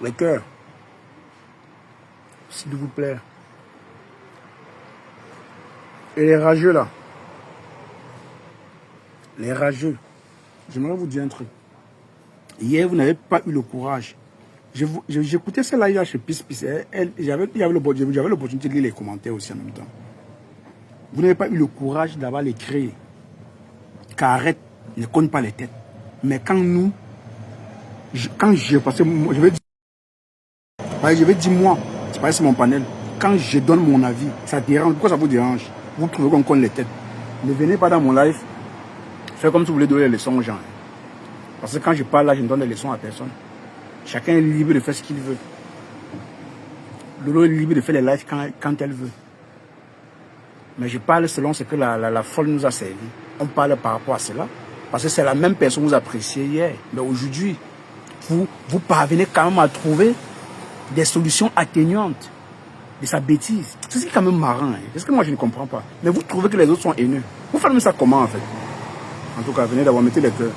Les cœurs, s'il vous plaît. Et les rageux là, les rageux, j'aimerais vous dire un truc. Hier, vous n'avez pas eu le courage. J'écoutais celle-là hier chez Pis. J'avais l'opportunité de lire les commentaires aussi en même temps. Vous n'avez pas eu le courage d'avoir les créer. Qu'arrête, ne cogne pas les têtes. Mais quand nous, parce que je vais dire moi, c'est pas mon panel. Quand je donne mon avis, ça dérange. Pourquoi ça vous dérange? Vous trouvez qu'on cogne les têtes. Ne venez pas dans mon live. Faites comme si vous voulez donner les leçons aux gens. Parce que quand je parle là, je ne donne des leçons à personne. Chacun est libre de faire ce qu'il veut. Lolo est libre de faire les lives quand elle veut. Mais je parle selon ce que la folle nous a servi. On parle par rapport à cela. Parce que c'est la même personne que vous appréciez hier. Mais aujourd'hui, vous parvenez quand même à trouver des solutions atténuantes de sa bêtise. C'est ce qui est quand même marrant. Hein. C'est ce que moi je ne comprends pas. Mais vous trouvez que les autres sont haineux. Vous faites même ça comment en fait? En tout cas, venez d'avoir mis les cœurs.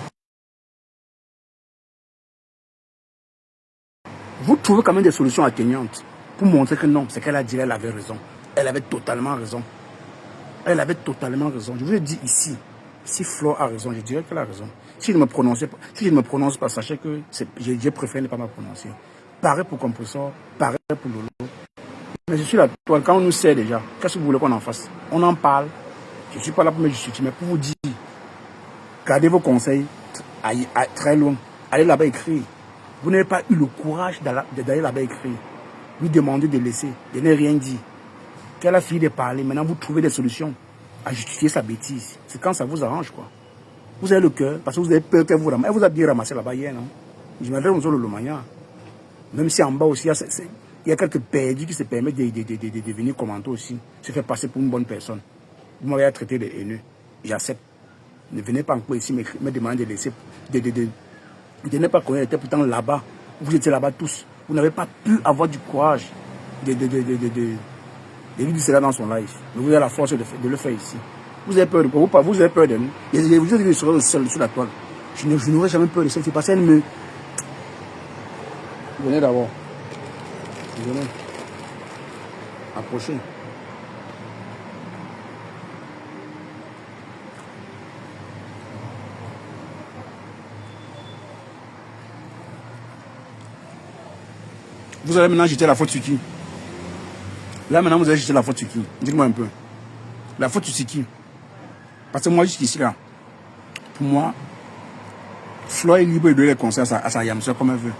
Vous trouvez quand même des solutions atténuantes pour montrer que non, c'est qu'elle a dit, elle avait raison. Elle avait totalement raison. Elle avait totalement raison. Je vous ai dit ici, si Flo a raison, je dirais qu'elle a raison. Si je ne me prononce pas, sachez que j'ai préféré ne pas me prononcer. Pareil pour Compressor, pareil pour Lolo. Mais je suis là, quand on nous sait déjà, qu'est-ce que vous voulez qu'on en fasse? On en parle. Je ne suis pas là pour me justifier, mais pour vous dire, gardez vos conseils très loin. Allez là-bas écrire. Vous n'avez pas eu le courage d'aller là-bas écrire. Lui demander de laisser, de ne rien dire. Qu'elle a fini de parler, maintenant vous trouvez des solutions à justifier sa bêtise. C'est quand ça vous arrange, quoi. Vous avez le cœur, parce que vous avez peur qu'elle vous ramasse. Elle vous a bien ramassé là-bas hier, non? Je m'avais remis sur le Lomagna. Même si en bas aussi, il y a quelques perdus qui se permettent de venir commenter aussi, se faire passer pour une bonne personne. Vous m'avez traité de haineux. J'accepte. Ne venez pas encore ici me demander de laisser, de ne pas connaître, pourtant là-bas. Vous étiez là-bas tous. Vous n'avez pas pu avoir du courage de lui dire cela dans son live. Mais vous avez la force de le faire ici. Vous avez peur de quoi? Vous avez peur de nous. Je vous ai dit que je serai le seul sur la toile. Je n'aurai jamais peur de celle-ci parce qu'elle me... Venez d'abord. Venez. Approchez. Vous allez maintenant jeter la faute sur qui? Là maintenant vous allez jeter la faute sur qui? Dites-moi un peu. La faute sur qui? Parce que moi jusqu'ici là, pour moi, Flo est libre de donner les conseils à sa yamseur comme elle veut.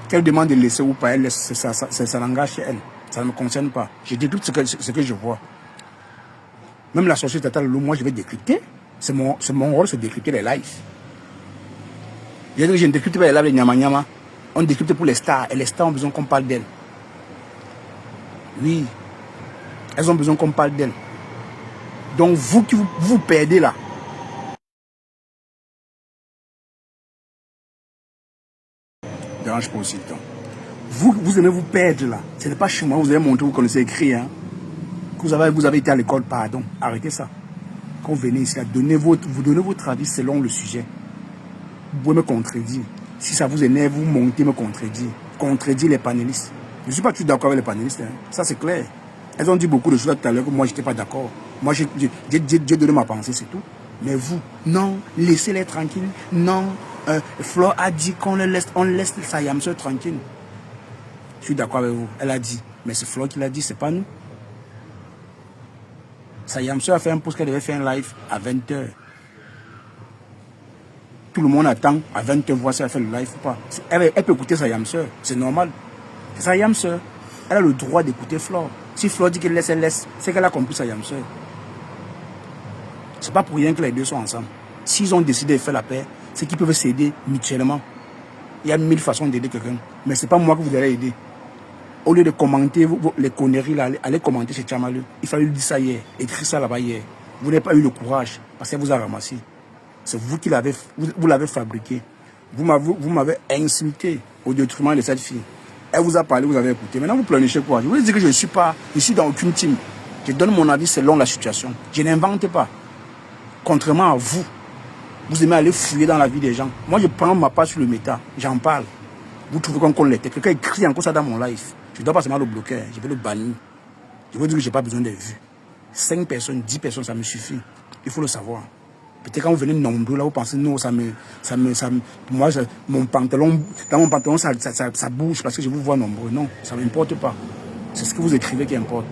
Qu'elle demande de laisser ou pas, elle laisse, ça l'engage chez elle. Ça ne me concerne pas. Je décrypte ce que je vois. Même la sorcière Tata Lolo, moi je vais décrypter. C'est mon rôle, c'est de décrypter les lives. Je ne décrypte pas les lives de Nyama Nyama. On décrypte pour les stars. Et les stars ont besoin qu'on parle d'elles. Oui. Elles ont besoin qu'on parle d'elles. Donc vous qui vous perdez là. Ne dérange pas aussi le temps. Vous aimez vous perdre là. Ce n'est pas chez moi, vous avez montré, vous connaissez écrit. Hein, que vous avez été à l'école, pardon. Arrêtez ça. Quand vous venez ici, vous donnez votre avis selon le sujet. Vous pouvez me contredire. Si ça vous énerve, vous montez me contredire. Contredire les panélistes. Je ne suis pas tout d'accord avec les panélistes. Hein. Ça, c'est clair. Elles ont dit beaucoup de choses tout à l'heure que moi, je n'étais pas d'accord. Moi, j'ai donné ma pensée, c'est tout. Mais vous, non, laissez-les tranquilles. Non, Flo a dit qu'on laisse sa yamseur tranquille. Je suis d'accord avec vous. Elle a dit. Mais c'est Flo qui l'a dit, c'est pas nous. Sa Yamseur a fait un post qu'elle devait faire un live à 20h. Tout le monde attend à 20h voir si elle fait le live ou pas. Elle peut écouter sa Yamseur, c'est normal. C'est sa Yamseur. Elle a le droit d'écouter Flore. Si Flore dit qu'elle laisse, elle laisse. C'est qu'elle a compris sa Yamseur. C'est pas pour rien que les deux sont ensemble. S'ils ont décidé de faire la paix, c'est qu'ils peuvent s'aider mutuellement. Il y a 1000 façons d'aider quelqu'un. Mais c'est pas moi que vous allez aider. Au lieu de commenter les conneries, là, allez commenter chez Tchamalu. Il fallait lui dire ça hier, écrire ça là-bas hier. Vous n'avez pas eu le courage parce qu'elle vous a ramassé. C'est vous qui l'avez, vous l'avez fabriqué. Vous m'avez insulté au détriment de cette fille. Elle vous a parlé, vous avez écouté. Maintenant, vous pleurnichez quoi? Je vous dis que je suis dans aucune team. Je donne mon avis selon la situation. Je n'invente pas. Contrairement à vous, vous aimez aller fouiller dans la vie des gens. Moi, je prends ma part sur le méta. J'en parle. Vous trouvez qu'on l'était. Quelqu'un écrit encore ça dans mon live. Je ne dois pas seulement le bloquer. Je vais le bannir. Je veux dire que je n'ai pas besoin des vues. 5 personnes, 10 personnes, ça me suffit. Il faut le savoir. Peut-être quand vous venez nombreux, là, vous pensez, non, moi, mon pantalon, dans mon pantalon, ça bouge parce que je vous vois nombreux. Non, ça ne m'importe pas. C'est ce que vous écrivez qui importe.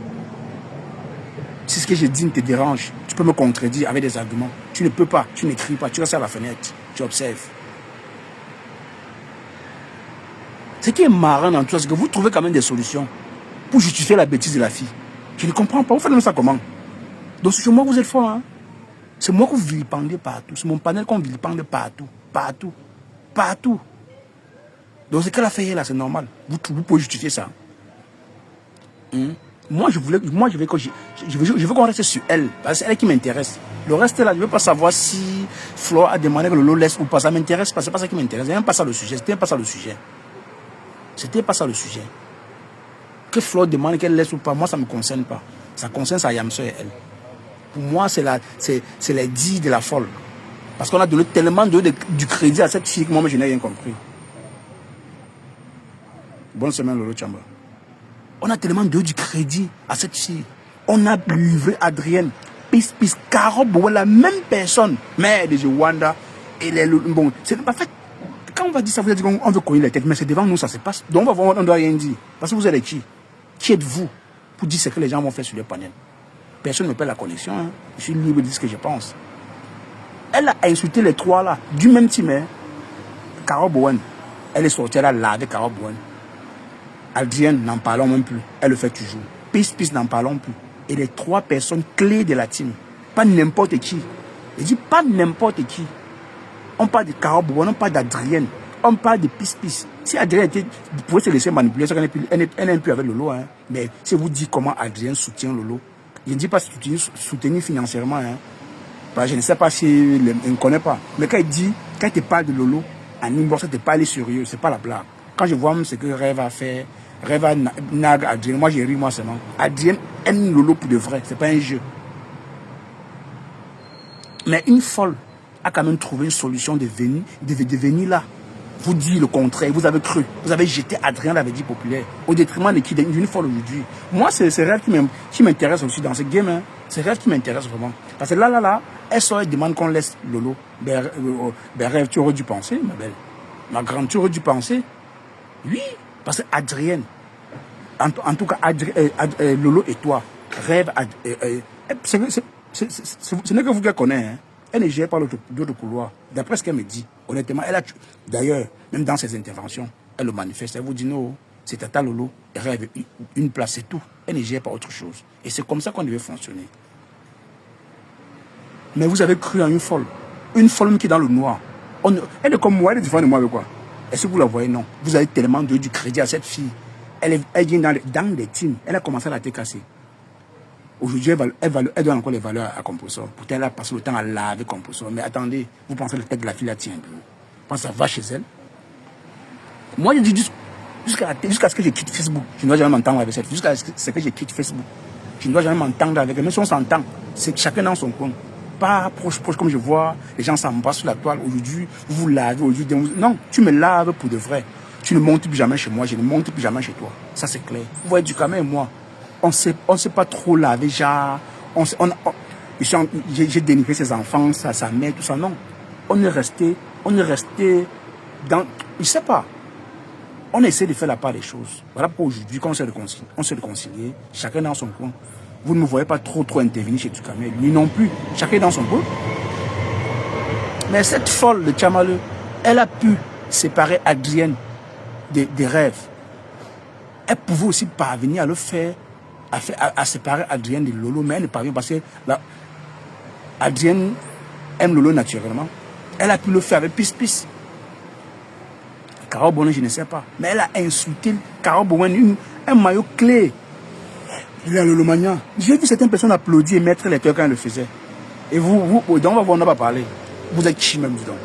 Si ce que je dis ne te dérange, tu peux me contredire avec des arguments. Tu ne peux pas, tu n'écris pas, tu restes à la fenêtre, tu observes. Ce qui est marrant dans tout ça, c'est que vous trouvez quand même des solutions pour justifier la bêtise de la fille. Je ne comprends pas, vous faites ça comment? Donc c'est moi que vous êtes fort, hein? C'est moi que vous vilipendez partout. C'est mon panel qu'on vilipende partout. Partout. Partout. Donc ce qu'elle a fait hier là, c'est normal. Vous pouvez justifier ça. Moi, je veux qu'on reste sur elle. Parce que c'est elle qui m'intéresse. Le reste là, je ne veux pas savoir si Flore a demandé que Lolo laisse ou pas. Ça ne m'intéresse pas. Ce n'est pas ça qui m'intéresse. C'est même pas ça le sujet. C'était pas ça le sujet. C'était pas ça le sujet. Que Flore demande qu'elle laisse ou pas, moi, ça ne me concerne pas. Ça concerne sa Yamseur et elle. Pour moi, c'est les dits de la folle. Parce qu'on a donné tellement du crédit à cette fille que moi, je n'ai rien compris. Bonne semaine, Lolo Chamba. On a tellement donné du crédit à cette fille. On a livré Adrienne, Pis, Caro Bowen, la même personne. Mais de Wanda et les... Bon, c'est pas fait. Quand on va dire ça, vous allez dire qu'on veut connaître les têtes, mais c'est devant nous, ça se passe. Donc on va voir, on ne doit rien dire. Parce que vous êtes qui? Qui êtes-vous pour dire ce que les gens vont faire sur le panel? Personne ne me paie la connexion. Hein. Je suis libre de dire ce que je pense. Elle a insulté les trois là, du même team. Hein. Caro Bowen, elle est sortie, elle a lavé Caro Bowen. Adrienne, n'en parlons même plus. Elle le fait toujours. Pis, n'en parlons plus. Et les trois personnes clés de la team. Pas n'importe qui. Je dis pas n'importe qui. On parle de Caro Bowen, on parle d'Adrienne. On parle de Pis. Si Adrienne pouvait se laisser manipuler, elle n'est plus avec Lolo. Hein. Mais si vous dites comment Adrienne soutient Lolo, je ne dis pas soutenir financièrement. Hein. Bah, je ne sais pas si elle ne connaît pas. Mais quand elle te parle de Lolo, en inbox, elle te parle sérieux, c'est pas la blague. Quand je vois ce que Rêve a fait, Rêve a nag Adrienne, moi j'ai ri moi seulement. Adrienne aime Lolo pour de vrai, c'est pas un jeu. Mais une folle a quand même trouvé une solution de venir là. Vous dit le contraire, vous avez cru, vous avez jeté Adrien la vie populaire au détriment de qui d'une folle aujourd'hui. Moi, c'est Rêve qui m'intéresse aussi dans ce game. Hein. C'est Rêve qui m'intéresse vraiment. Parce que là, elle sort et demande qu'on laisse Lolo. Rêve, tu aurais dû penser, ma belle. Ma grande, tu aurais dû penser. Oui, parce que Adrienne, en tout cas, Lolo et toi, Rêve, ce n'est que vous qui connaissez. Hein. Elle ne gère pas d'autres couloirs. D'après ce qu'elle me dit, honnêtement, d'ailleurs, même dans ses interventions, elle le manifeste. Elle vous dit non, c'est Tata Lolo, elle rêve une place, c'est tout. Elle ne gère pas autre chose. Et c'est comme ça qu'on devait fonctionner. Mais vous avez cru en une folle qui est dans le noir. Elle est comme moi, elle est différente de moi avec quoi? Est-ce que vous la voyez? Non. Vous avez tellement donné du crédit à cette fille. Elle vient dans les teams. Elle a commencé à la tête cassée. Aujourd'hui, elle donne encore les valeurs à Composor. Pourtant, elle a passé le temps à laver Composor. Mais attendez, vous pensez que la tête de la fille la tient. Vous pensez que ça va chez elle? Moi, je dis jusqu'à ce que je quitte Facebook, je ne dois jamais m'entendre avec cette fille. Jusqu'à ce que je quitte Facebook, je ne dois jamais m'entendre avec elle. Même si on s'entend, c'est chacun dans son coin. Pas proche comme je vois, les gens s'embrassent sur la toile. Aujourd'hui, vous lavez. Non, tu me laves pour de vrai. Tu ne montes plus jamais chez moi, je ne monte plus jamais chez toi. Ça, c'est clair. Vous voyez, du Cameroun et moi, on ne sait pas trop laver, genre. J'ai dénigré ses enfants, sa mère, tout ça. Non. On est resté dans. Je ne sais pas. On essaie de faire la part des choses. Voilà pourquoi aujourd'hui, quand on s'est réconcilié, chacun dans son coin. Vous ne me voyez pas trop intervenir chez Tukamel. Lui non plus. Chacun est dans son groupe. Mais cette folle de Tchamaleu, elle a pu séparer Adrienne des rêves. Elle pouvait aussi parvenir à le faire, à séparer Adrienne de Lolo, mais elle ne parvient pas parce que Adrienne aime Lolo naturellement. Elle a pu le faire avec Pis. Carole Bonin, je ne sais pas. Mais elle a insulté Carole Bonin, un maillot clé. Il est à Lolo Mania. J'ai vu certaines personnes applaudir et mettre les cœurs quand elle le faisait. Et vous, donc on va voir, on n'a pas parlé. Vous êtes qui même, dis donc.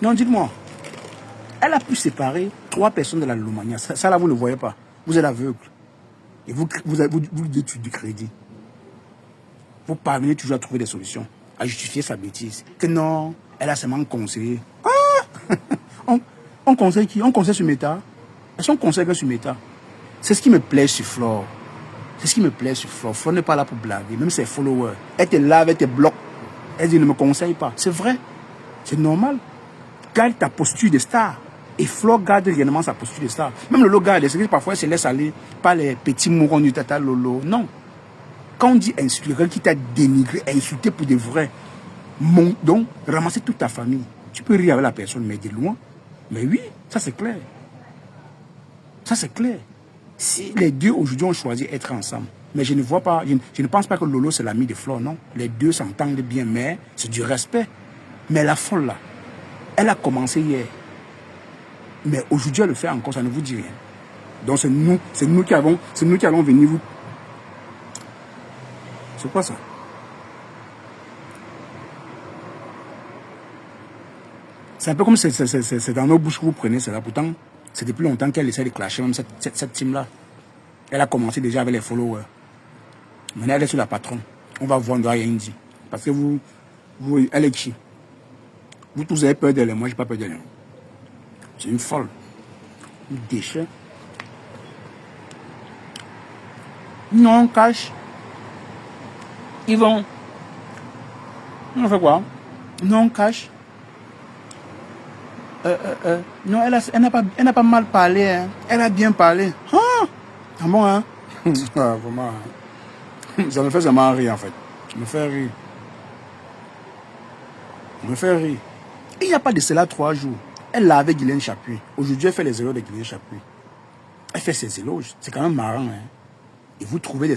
Non, dites-moi. Elle a pu séparer 3 personnes de la Lomania. Ça là, vous ne le voyez pas. Vous êtes aveugle. Et vous dites du crédit. Vous parvenez toujours à trouver des solutions, à justifier sa bêtise. Que non, elle a seulement conseillé. Ah on conseille qui? On conseille sur Meta. Est-ce qu'on conseille que sur Meta? C'est ce qui me plaît sur Flore. C'est ce qui me plaît sur Flore. Flore n'est pas là pour blaguer. Même ses followers. Elle te lave, elle te bloque. Elle dit ne me conseille pas. C'est vrai. C'est normal. Garde ta posture de star. Et Flore garde réellement sa posture de star. Même Lolo garde. C'est que parfois elle se laisse aller par les petits mourons du tata Lolo. Non. Quand on dit insulter, quelqu'un qui t'a dénigré, insulté pour de vrai, donc ramasser toute ta famille. Tu peux rire avec la personne, mais de loin. Mais oui, ça c'est clair. Ça c'est clair. Si les deux aujourd'hui ont choisi d'être ensemble, mais je ne vois pas, je ne pense pas que Lolo c'est l'ami de Flore, non. Les deux s'entendent bien, mais c'est du respect. Mais la folle là, elle a commencé hier. Mais aujourd'hui elle le fait encore, ça ne vous dit rien. Donc c'est nous qui allons venir vous. C'est quoi ça? C'est un peu comme c'est dans nos bouches que vous prenez cela. Pourtant, c'est depuis longtemps qu'elle essaie de clasher même cette team-là. Elle a commencé déjà avec les followers. Maintenant, elle est sur la patronne. On va voir, on doit rien dire. Parce que vous, elle est qui? Vous tous avez peur d'elle, moi j'ai pas peur d'elle. C'est une folle. Une déchet. Non, on cache. Ils vont. On fait quoi? Non, on cache. Non, elle n'a pas mal parlé. Hein. Elle a bien parlé. Ah bon, hein? Vraiment. Ça me fait vraiment rire, en fait. Ça me fait rire. Ça me fait rire. Il n'y a pas de cela 3 jours. Elle l'a avec Guylaine Chapuis. Aujourd'hui, elle fait les erreurs de Guylaine Chapuis. Elle fait ses éloges. C'est quand même marrant, hein? Et vous trouvez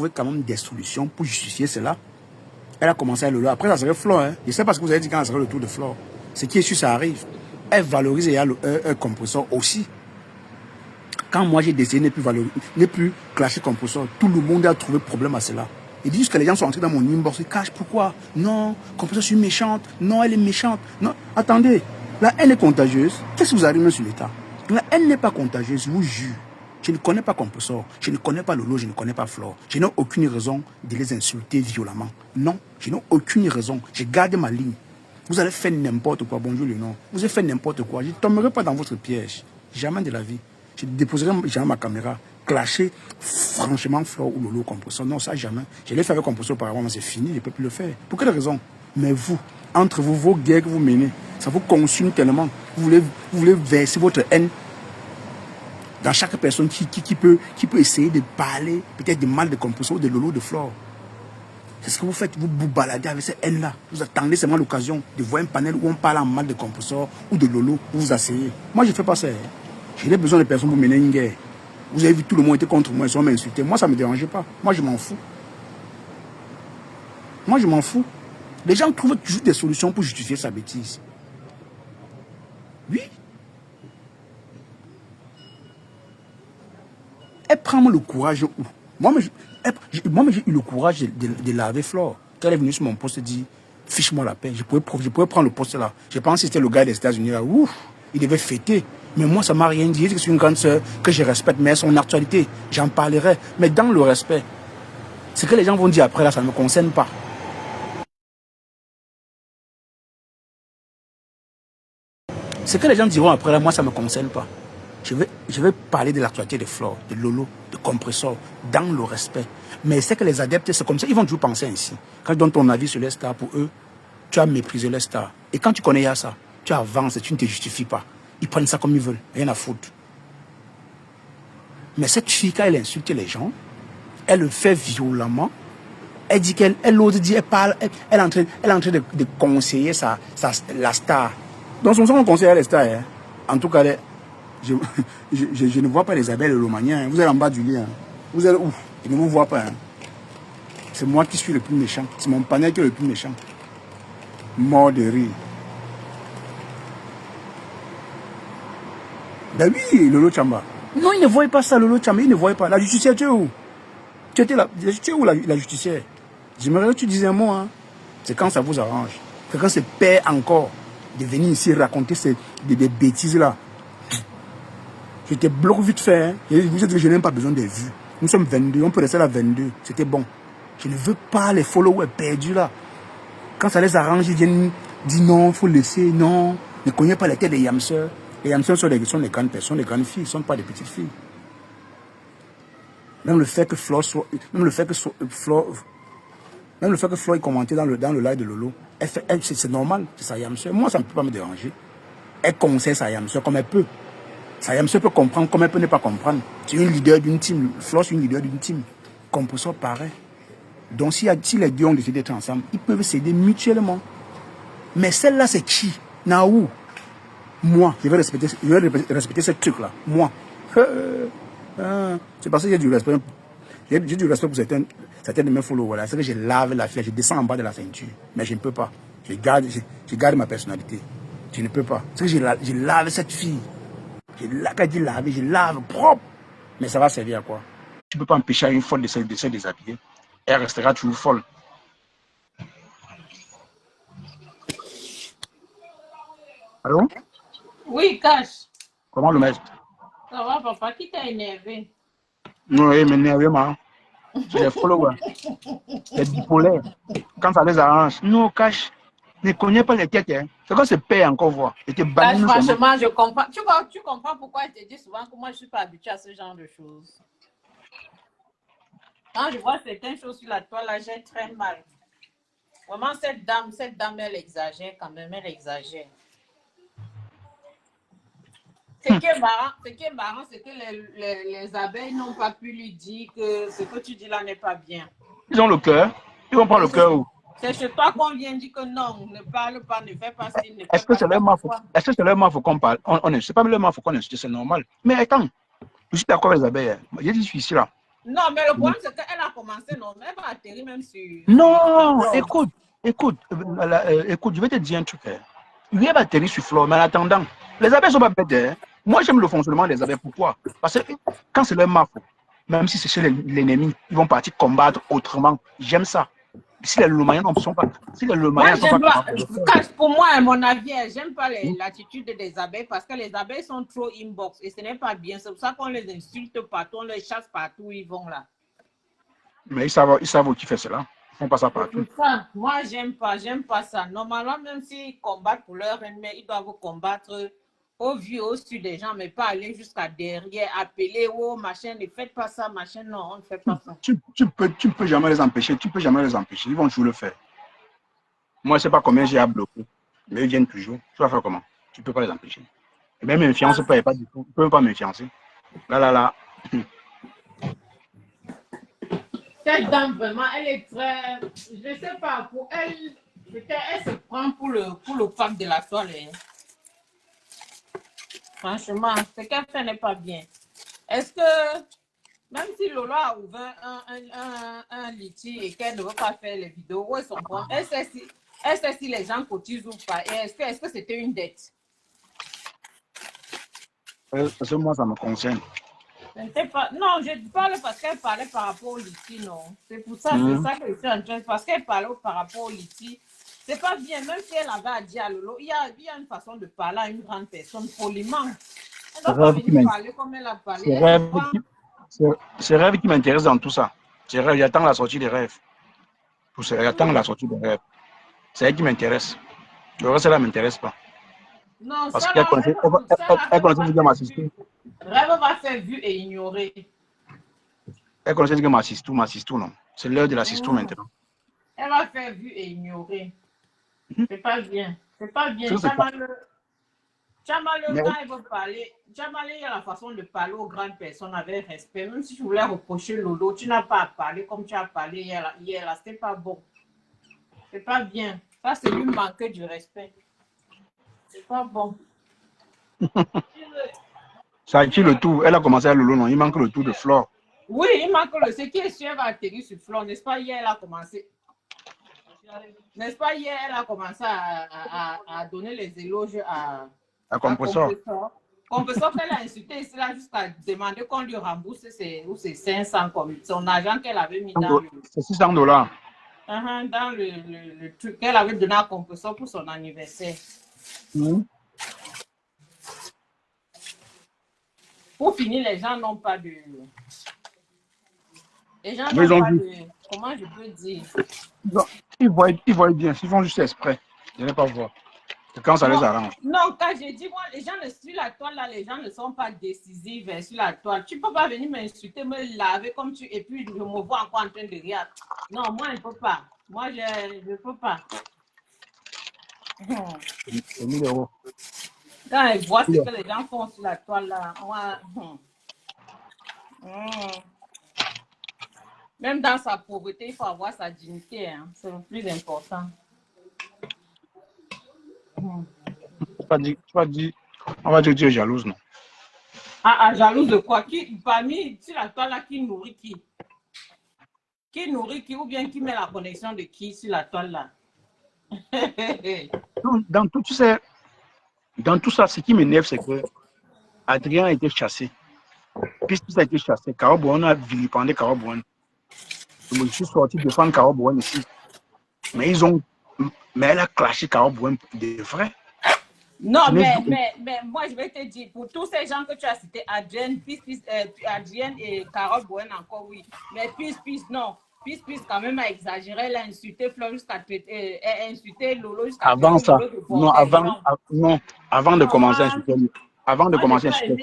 quand même des solutions pour justifier cela. Elle a commencé à le Après, ça serait Flore. Hein. Je sais pas ce que vous avez dit quand ça serait le tour de Flore. Ce qui est sûr, ça arrive. Elle valorise et il y a un compresseur aussi. Quand moi j'ai décidé de ne plus clasher compresseur, tout le monde a trouvé problème à cela. Ils disent que les gens sont entrés dans mon inbox. Ils cachent pourquoi? Non, compresseur, je suis méchante. Non, elle est méchante. Non, attendez. La haine est contagieuse. Qu'est-ce que vous arrivez sur l'état? La haine n'est pas contagieuse, je vous jure. Je ne connais pas compresseur. Je ne connais pas Lolo, je ne connais pas Flore. Je n'ai aucune raison de les insulter violemment. Non, je n'ai aucune raison. J'ai gardé ma ligne. Vous allez faire n'importe quoi. Bonjour le nom. Vous allez faire n'importe quoi. Je ne tomberai pas dans votre piège. Jamais de la vie. Je ne déposerai jamais ma caméra. Clasher franchement Flore ou Lolo compresseur. Non, ça jamais. Je l'ai fait avec compresseur auparavant, mais c'est fini. Je ne peux plus le faire. Pour quelle raison? Mais vous, entre vous, vos guerres que vous menez, ça vous consume tellement. Vous voulez verser votre haine dans chaque personne qui peut essayer de parler peut-être de mal de compresseur ou de Lolo, de Flore. C'est ce que vous faites, vous vous baladez avec cette haine-là. Vous attendez seulement l'occasion de voir un panel où on parle en mal de compresseur ou de Lolo, vous vous asseyez. Moi, je ne fais pas ça. Hein. J'ai besoin de personnes pour mener une guerre. Vous avez vu, tout le monde était contre moi, ils sont m'insulter. Moi, ça ne me dérangeait pas. Moi, je m'en fous. Moi, je m'en fous. Les gens trouvent toujours des solutions pour justifier sa bêtise. Oui. Elle prend le courage où? Moi, j'ai eu le courage de laver Flore. Quand elle est venue sur mon poste, elle dit, fiche-moi la paix. Je pouvais prendre le poste là. Je pense que c'était le gars des États-Unis là. Ouf, il devait fêter. Mais moi, ça ne m'a rien dit. C'est une grande sœur que je respecte, mais son actualité, j'en parlerai. Mais dans le respect, ce que les gens vont dire après là, ça ne me concerne pas. Ce que les gens diront après là, moi, ça ne me concerne pas. Je vais parler de l'actualité de Flore, de Lolo, de Compressor, dans le respect. Mais c'est que les adeptes, c'est comme ça, ils vont toujours penser ainsi. Quand ils donnent ton avis sur les stars, pour eux, tu as méprisé les stars. Et quand tu connais ça, tu avances et tu ne te justifies pas. Ils prennent ça comme ils veulent, rien à foutre. Mais cette fille, quand elle insulte les gens, elle le fait violemment. Elle dit elle ose dire, elle parle, elle est en train de conseiller la star. Dans son sens, on conseille les stars. Hein. En tout cas, je ne vois pas Isabelle Lomagnan. Hein. Vous êtes en bas du lit. Hein. Vous êtes ouf. Je ne vous vois pas. Hein. C'est moi qui suis le plus méchant. C'est mon panel qui est le plus méchant. Mort de rire. Ben oui, Lolo Chamba. Non, il ne voyait pas ça, Lolo Chamba. Il ne voyait pas. La justicière, tu es où? Tu étais là. Tu es où la justicière? J'aimerais que tu dises un mot. Hein. C'est quand ça vous arrange. C'est quand c'est père encore de venir ici raconter des bêtises là. Je te bloque vite fait. Hein. Vous êtes, je n'ai pas besoin des vues. Nous sommes 22. On peut rester là 22. C'était bon. Je ne veux pas les followers perdus là. Quand ça les arrange, ils viennent dire non, il faut laisser, non. Ne connaissez pas les têtes des yamseurs. Les yamseurs sont des grandes personnes, des grandes filles, ne sont pas des petites filles. Même le fait que Flore soit. Même le fait que Flore ait commenté dans le live de Lolo, c'est normal, c'est sa yamseur. Moi, ça ne peut pas me déranger. Elle conseille sa yamseur comme elle peut. Sa yamseur peut comprendre comme elle peut ne pas comprendre. C'est une leader d'une team. Flore, c'est une leader d'une team. Compressor, pareil. Donc, si les deux ont décidé d'être ensemble, ils peuvent s'aider mutuellement. Mais celle-là, c'est qui? Naou. Moi, je vais respecter ce truc-là. Moi. C'est parce que j'ai du respect. J'ai du respect pour certains de mes followers. C'est que je lave la fille, je descends en bas de la ceinture. Mais je ne peux pas. Je garde ma personnalité. Je ne peux pas. C'est que je lave cette fille. Quand je dis laver, je lave propre. Mais ça va servir à quoi? Tu ne peux pas empêcher à une folle de se déshabiller. Elle restera toujours folle. Allô? Oui, Cash. Comment le mettre? Ça va, papa, qui t'a énervé? Non, il m'énerve, man. C'est les followers. C'est bipolaire. Quand ça les arrange. Non, Cash. Ne connais pas les têtes. Hein. C'est quand c'est père encore voir. Et te Cash, franchement, je comprends. Tu comprends pourquoi je te dis souvent que moi, je ne suis pas habituée à ce genre de choses. Quand je vois certaines choses sur la toile, là, j'ai très mal. Vraiment, cette dame, elle exagère quand même, elle exagère. Ce qui est marrant, c'est que les abeilles n'ont pas pu lui dire que ce que tu dis là n'est pas bien. Ils ont le cœur. Ils vont prendre le cœur où? C'est chez toi qu'on vient dire que non, ne parle pas, ne fais pas ci, ne fais pas ça. Est-ce que c'est leur marque? Est-ce que c'est leur marque qu'on parle? C'est pas leur marque qu'on insulte, c'est normal. Mais attends, je suis d'accord avec les abeilles. J'ai dit, je suis ici là. Non, mais le problème, c'est qu'elle a commencé, non, elle va atterrir même sur... Non, écoute, je vais te dire un truc. Lui, elle va atterrir sur Flore, mais en attendant, les abeilles sont pas bêtes. Hein. Moi, j'aime le fonctionnement des abeilles. Pourquoi? Parce que quand c'est leur marque, même si c'est chez l'ennemi, ils vont partir combattre autrement. J'aime ça. Si les Lomagnan ne sont pas... Si les Lomagnan sont pas... Pour moi, à mon avis, j'aime pas l'attitude des abeilles parce que les abeilles sont trop inbox et ce n'est pas bien. C'est pour ça qu'on les insulte partout, on les chasse partout où ils vont là. Mais ils savent qui fait cela. Ils font pas ça partout. Moi, j'aime pas ça. Normalement, même s'ils combattent pour leur ennemi, ils doivent combattre au vu, au sud des gens, mais pas aller jusqu'à derrière, appeler, oh, machin, ne faites pas ça, machin, non, on ne fait pas ça. Tu peux jamais les empêcher, ils vont toujours le faire. Moi, je ne sais pas combien j'ai à bloquer, mais ils viennent toujours. Tu vas faire comment? Tu ne peux pas les empêcher. Et même m'influencer pas du tout, tu ne peux même pas m'influencer. Là. Cette dame, vraiment, elle est très, je ne sais pas, pour elle, elle se prend pour le pape de la toile. Franchement, ce qu'elle fait n'est pas bien. Est-ce que, même si Lolo a ouvert un litige et qu'elle ne veut pas faire les vidéos, où est son compte? Elle sait si les gens cotisent ou pas. Et est-ce que c'était une dette? Parce que moi, ça me concerne. Non, je parle parce qu'elle parlait par rapport au litige, non. C'est pour ça, c'est ça que je suis en train de... Parce qu'elle parlait par rapport au litige. C'est pas bien, même si elle avait à dire à Lolo, il y a une façon de parler à une grande personne poliment. Elle doit pas venir parler comme elle a parlé. C'est rêve qui m'intéresse dans tout ça. C'est rêve, j'attends la sortie des rêves. J'attends la sortie des rêves. C'est elle qui m'intéresse. Le reste, là, ne m'intéresse pas. Non, Parce ça qu'elle là, connaissait, ça là, elle Rêve connaissait va ce que faire m'assistait. vu. Rêve va faire vu et ignorer. Elle connaissait ce que m'assistou, non. C'est l'heure de l'assistou Mm. maintenant. Elle va faire vu et ignorer. C'est pas bien. C'est pas bien. Ça, c'est pas. Chamaleux, Mais quand il veut parler, Chamaleux, il y a la façon de parler aux grandes personnes avec respect. Même si tu voulais reprocher Lolo, tu n'as pas à parler comme tu as parlé hier là. C'était pas bon. C'est pas bien. Ça, c'est lui manquer du respect. C'est pas bon. ça attire le tout. Elle a commencé à Lolo, non. Il manque le tout de Flore. Oui, il manque le. Ce qui est sûr, elle va atterrir sur Flore. N'est-ce pas? Hier, elle a commencé. N'est-ce pas? Hier, elle a commencé à donner les éloges À compresseur. Compresseur qu'elle a insulté ici là jusqu'à demander qu'on lui rembourse ses 500 comme son argent qu'elle avait mis dans C'est $600. dans le truc qu'elle avait donné à compresseur pour son anniversaire. Pour finir, les gens n'ont pas de. Les gens n'ont pas de. Comment je peux dire? Ils voient bien. Ils font juste exprès. Je ne vais pas voir. Quand ça les arrange. Non, quand j'ai dit, moi, les gens sur la toile, là, les gens ne sont pas décisifs sur la toile. Tu ne peux pas venir m'insulter, me laver comme tu. Et puis, je me vois encore en train de rire. Non, moi, je ne peux pas. Moi, je ne peux pas. C'est 1000 €. Quand ils voient ce que les gens font sur la toile, là, moi. Même dans sa pauvreté, il faut avoir sa dignité. Hein. C'est le plus important. Tu vas dire, on va dire que tu es jalouse, non? Jalouse de quoi? Parmi sur la toile, là, qui nourrit qui? Qui nourrit qui? Ou bien qui met la connexion de qui sur la toile, là? Dans tout, tu sais, dans tout ça, ce qui m'énerve, c'est que Adrien a été chassé. Puisqu'il a été chassé, Caro Bouen a vilipendé Caro Bouen. Je suis sorti défendre Caro Bouen ici. Mais elle a clashé Caro Bouen de vrai. Non, mais moi, je vais te dire, pour tous ces gens que tu as cités, Adrienne et Carole Bouen encore, oui. Mais Peace, non. Peace, quand même, a exagéré. Elle a insulté Fleur jusqu'à insulté Lolo jusqu'à Avant ça, non, avant de commencer à insulter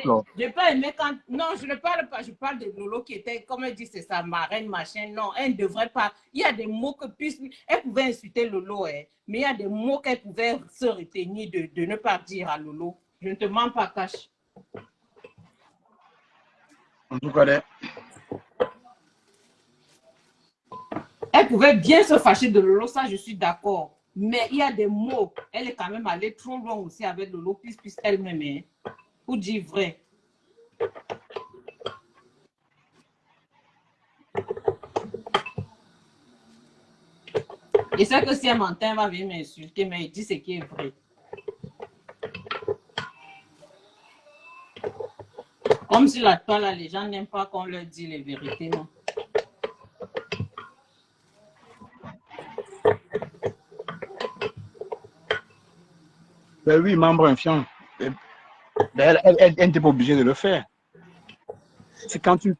Fleur. Je n'ai pas aimé quand. Non, je ne parle pas. Je parle de Lolo qui était, comme elle dit, c'est sa marraine, machin. Non, elle ne devrait pas. Il y a des mots que elle pouvait insulter Lolo, hein, mais il y a des mots qu'elle pouvait se retenir de ne pas dire à Lolo. Je ne te mens pas, Cash. En tout cas, elle pouvait bien se fâcher de Lolo, ça, je suis d'accord. Mais il y a des mots. Elle est quand même allée trop loin aussi avec Lolo, puisque elle-même, hein, pour dire vrai. Et c'est que si elle m'entend, elle va venir m'insulter, mais il dit ce qui est vrai. Comme si la toile, les gens n'aiment pas qu'on leur dise les vérités, non? Ben oui, membre influent. Elle n'était pas obligée de le faire. C'est quand tu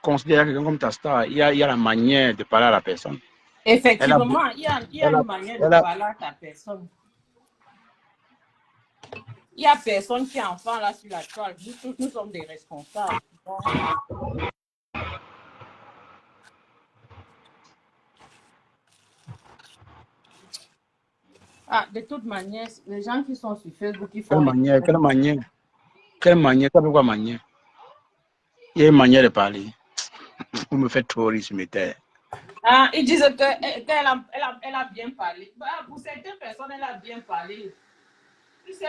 considères quelqu'un comme ta star, il y a la manière de parler à la personne. Effectivement, il y a une manière de parler à ta personne. Il n'y a personne qui est enfant là sur la toile. Nous sommes des responsables. De toute manière, les gens qui sont sur Facebook, ils font... Quelle manière? Ça peut quoi manière? Il y a une manière de parler. Vous me faites trop rire sur mes terres. Ils disent qu'elle a bien parlé. Pour certaines personnes, elle a bien parlé. Tu sais,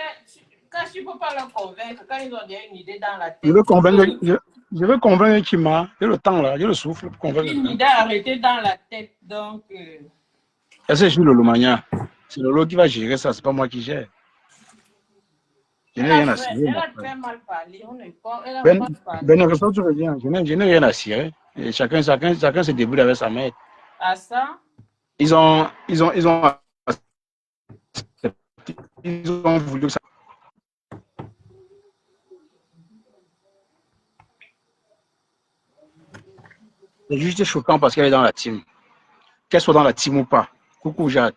quand tu ne peux pas leur convaincre, quand ils ont déjà une idée dans la tête. Je veux convaincre Chima. J'ai le temps là, j'ai le souffle pour convaincre. Une idée arrêtée dans la tête, donc... Est-ce que je suis Lolo Mania? C'est Lolo qui va gérer ça, c'est pas moi qui gère. Je n'ai rien à cirer. Elle a très mal parlé. Tu reviens. Je n'ai rien à cirer. Et chacun se débrouille avec sa mère. À ça? Ils ont voulu que ça. C'est juste choquant parce qu'elle est dans la team. Qu'elle soit dans la team ou pas. Coucou Jade.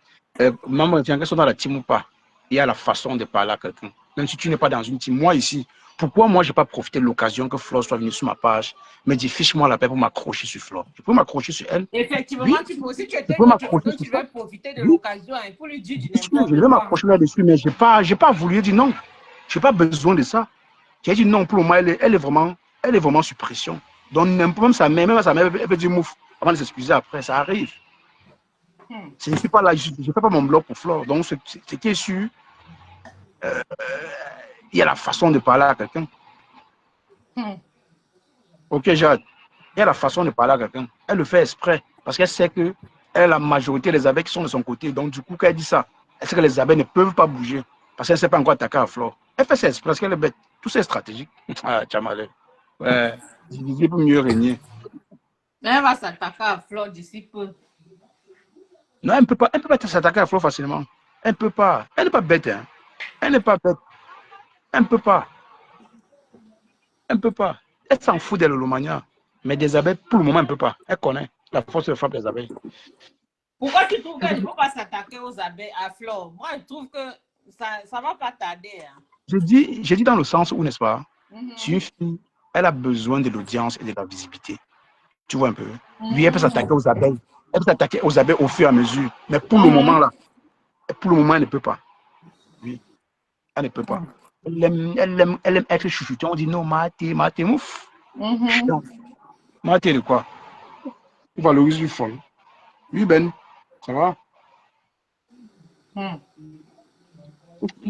Maman, tiens, qu'elle soit dans la team ou pas. il y a la façon de parler à quelqu'un. Même si tu n'es pas dans une team. Moi ici, pourquoi moi je n'ai pas profité de l'occasion que Flore soit venue sur ma page, me dit fiche-moi la paix pour m'accrocher sur Flore. Je peux m'accrocher sur elle? Effectivement, Oui, tu peux aussi, tu je étais peux notre m'accrocher chose, sur tu ça. veux profiter de Oui, l'occasion hein, pour lui dire du bien sûr, je n'importe vais quoi. m'accrocher là-dessus, mais j'ai pas voulu dire non. Je n'ai pas besoin de ça. J'ai dit non, pour le moment, elle est vraiment sur pression. Donc, même sa mère, elle peut dire mouf avant de s'excuser après. Ça arrive. Hmm. Je ne suis pas là, je ne fais pas mon blog pour Flore. Donc, ce qui est sûr, il y a la façon de parler à quelqu'un. Hmm. Ok, Jade. Il y a la façon de parler à quelqu'un. Elle le fait exprès parce qu'elle sait que elle a la majorité des abeilles qui sont de son côté. Donc, du coup, quand elle dit ça, elle sait que les abeilles ne peuvent pas bouger parce qu'elle ne sait pas encore attaquer à Flore. Elle fait ça exprès parce qu'elle est bête. Tout ça est stratégique. Ah, Tchamalé. Ouais. Diviser pour mieux régner. Mais elle va s'attaquer à Flore d'ici peu. Non, elle peut pas s'attaquer à Flore facilement. Elle ne peut pas. Elle n'est pas bête. Hein. Elle n'est pas bête. Elle ne peut pas. Elle ne peut pas. Elle s'en fout de l'holomania. Mais des abeilles, pour le moment, elle ne peut pas. Elle connaît la force de frappe des abeilles. Pourquoi tu trouves qu'elle ne peut pas s'attaquer aux abeilles à Flore? Moi, je trouve que ça ne va pas tarder. Hein. Je dis dans le sens où, n'est-ce pas, si une Mhm. fille, elle a besoin de l'audience et de la visibilité. Tu vois un peu. Oui, elle peut s'attaquer Mhm. aux abeilles. Elle peut s'attaquer aux abeilles au fur et à mesure. Mais pour le moment, Mhm. là, elle ne peut pas. Oui, elle ne peut pas. Elle aime être chouchoutée. On dit non, maté, mouf. Mhm. Maté de quoi? Tu valorises une folle. Oui, Ben, ça va? Mhm.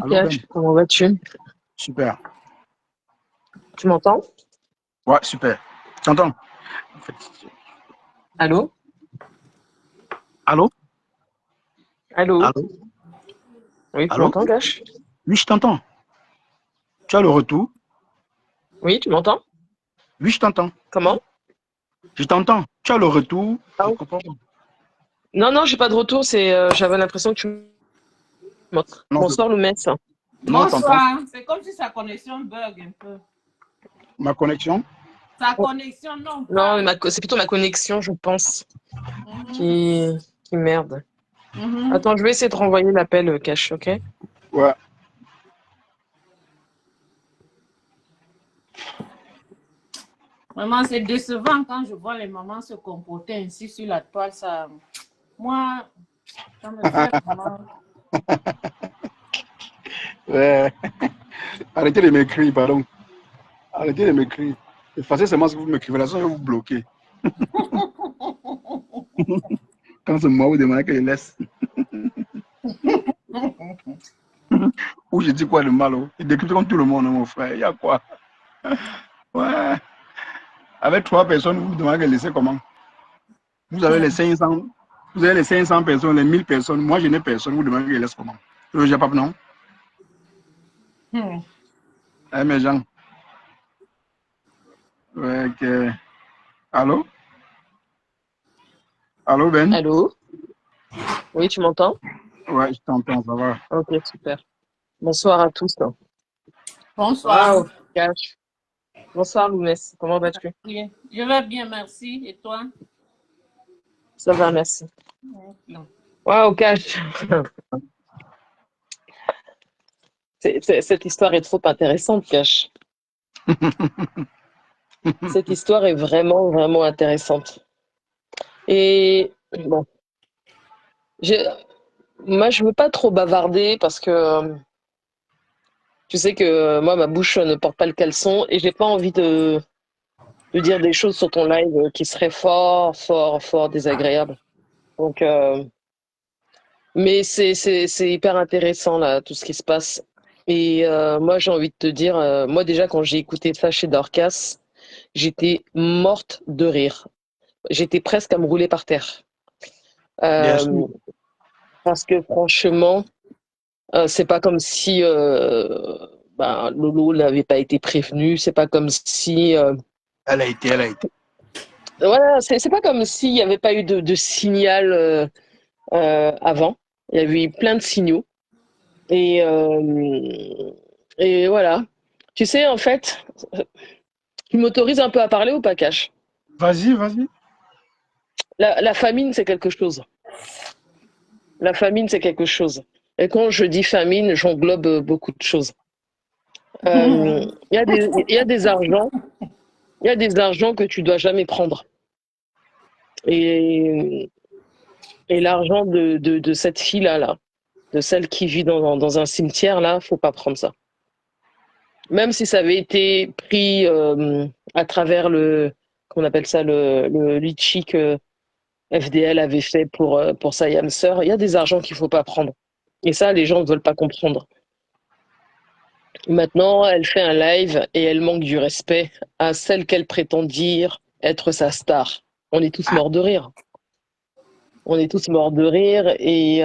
Allô, Ben? Cash, comment vas-tu? Super. Tu m'entends? Ouais, super. T'entends? Allô? Allô? Allô? Allô? Oui, tu Allô? m'entends, Cash? Oui, je t'entends. Tu as le retour? Oui, tu m'entends? Oui, je t'entends. Comment? Je t'entends. Tu as le retour? Ah, Je oui. comprends pas. Non, non, j'ai pas de retour, j'avais l'impression que tu m'entends. Non, Bonsoir, Loumès. non, t'entends? Bonsoir. C'est comme si sa connexion bug un peu. Ma connexion? Sa Oh, connexion, non, non, parle. c'est plutôt ma connexion, je pense, Mhm. qui, qui merde. Mhm. Attends, je vais essayer de renvoyer l'appel, Cash, ok? Ouais. Vraiment, c'est décevant quand je vois les mamans se comporter ainsi sur la toile. Ça, moi, ça me fait vraiment. Ouais. Arrêtez de m'écrire, pardon. Arrêtez de m'écrire. Effacez seulement ce que vous m'écrivez. Là, je vais vous bloquer. Quand c'est moi, vous demandez que je laisse. Ou je dis quoi de mal. Oh. Il décrypte comme tout le monde, mon frère. Il y a quoi? Ouais. Avec 3 personnes, vous demandez de laisser comment? Vous avez les 500, vous avez les 500 personnes, les 1000 personnes. Moi, je n'ai personne. Vous demandez que je laisse comment? Je n'ai pas, non? Hmm. Eh, mes gens. Ouais, ok. Allô? Allô, Ben? Allô? Oui, tu m'entends? Ouais, je t'entends, ça va. Ok, super. Bonsoir à tous. Bonsoir. Waouh, Cash. Bonsoir, Loumès. Comment vas-tu? Oui, je vais bien, merci. Et toi? Ça va, merci. Non. Waouh, Cash. Cette histoire est trop intéressante, Cash. Cette histoire est vraiment, vraiment intéressante. Et bon, j'ai- moi, je veux pas trop bavarder parce que tu sais que moi, ma bouche ne porte pas le caleçon et j'ai pas envie de dire des choses sur ton live qui seraient fort, fort, fort désagréables. Donc, mais c'est hyper intéressant là, tout ce qui se passe. Et moi, j'ai envie de te dire, moi déjà, quand j'ai écouté ça chez Dorcas, j'étais morte de rire. J'étais presque à me rouler par terre. Bien sûr. Euh, Parce que franchement, c'est pas comme si Lolo n'avait pas été prévenu. C'est pas comme si Elle a été. voilà, c'est pas comme s'il n'y avait pas eu de signal avant. Il y avait eu plein de signaux et et voilà. Tu sais, en fait, tu m'autorises un peu à parler ou pas, Cash? Vas-y, vas-y. La famine, c'est quelque chose. La famine, c'est quelque chose. Et quand je dis famine, j'englobe beaucoup de choses. Il y a des argents, il y a des argents que tu dois jamais prendre. Et, et l'argent de cette fille-là, de celle qui vit dans un cimetière, là, faut pas prendre ça. Même si ça avait été pris à travers qu'on appelle ça, le litchi que FDL avait fait pour sa âme sœur, il y a des argents qu'il faut pas prendre. Et ça, les gens ne veulent pas comprendre. Maintenant, elle fait un live et elle manque du respect à celle qu'elle prétend dire être sa star. On est tous morts de rire. On est tous morts de rire et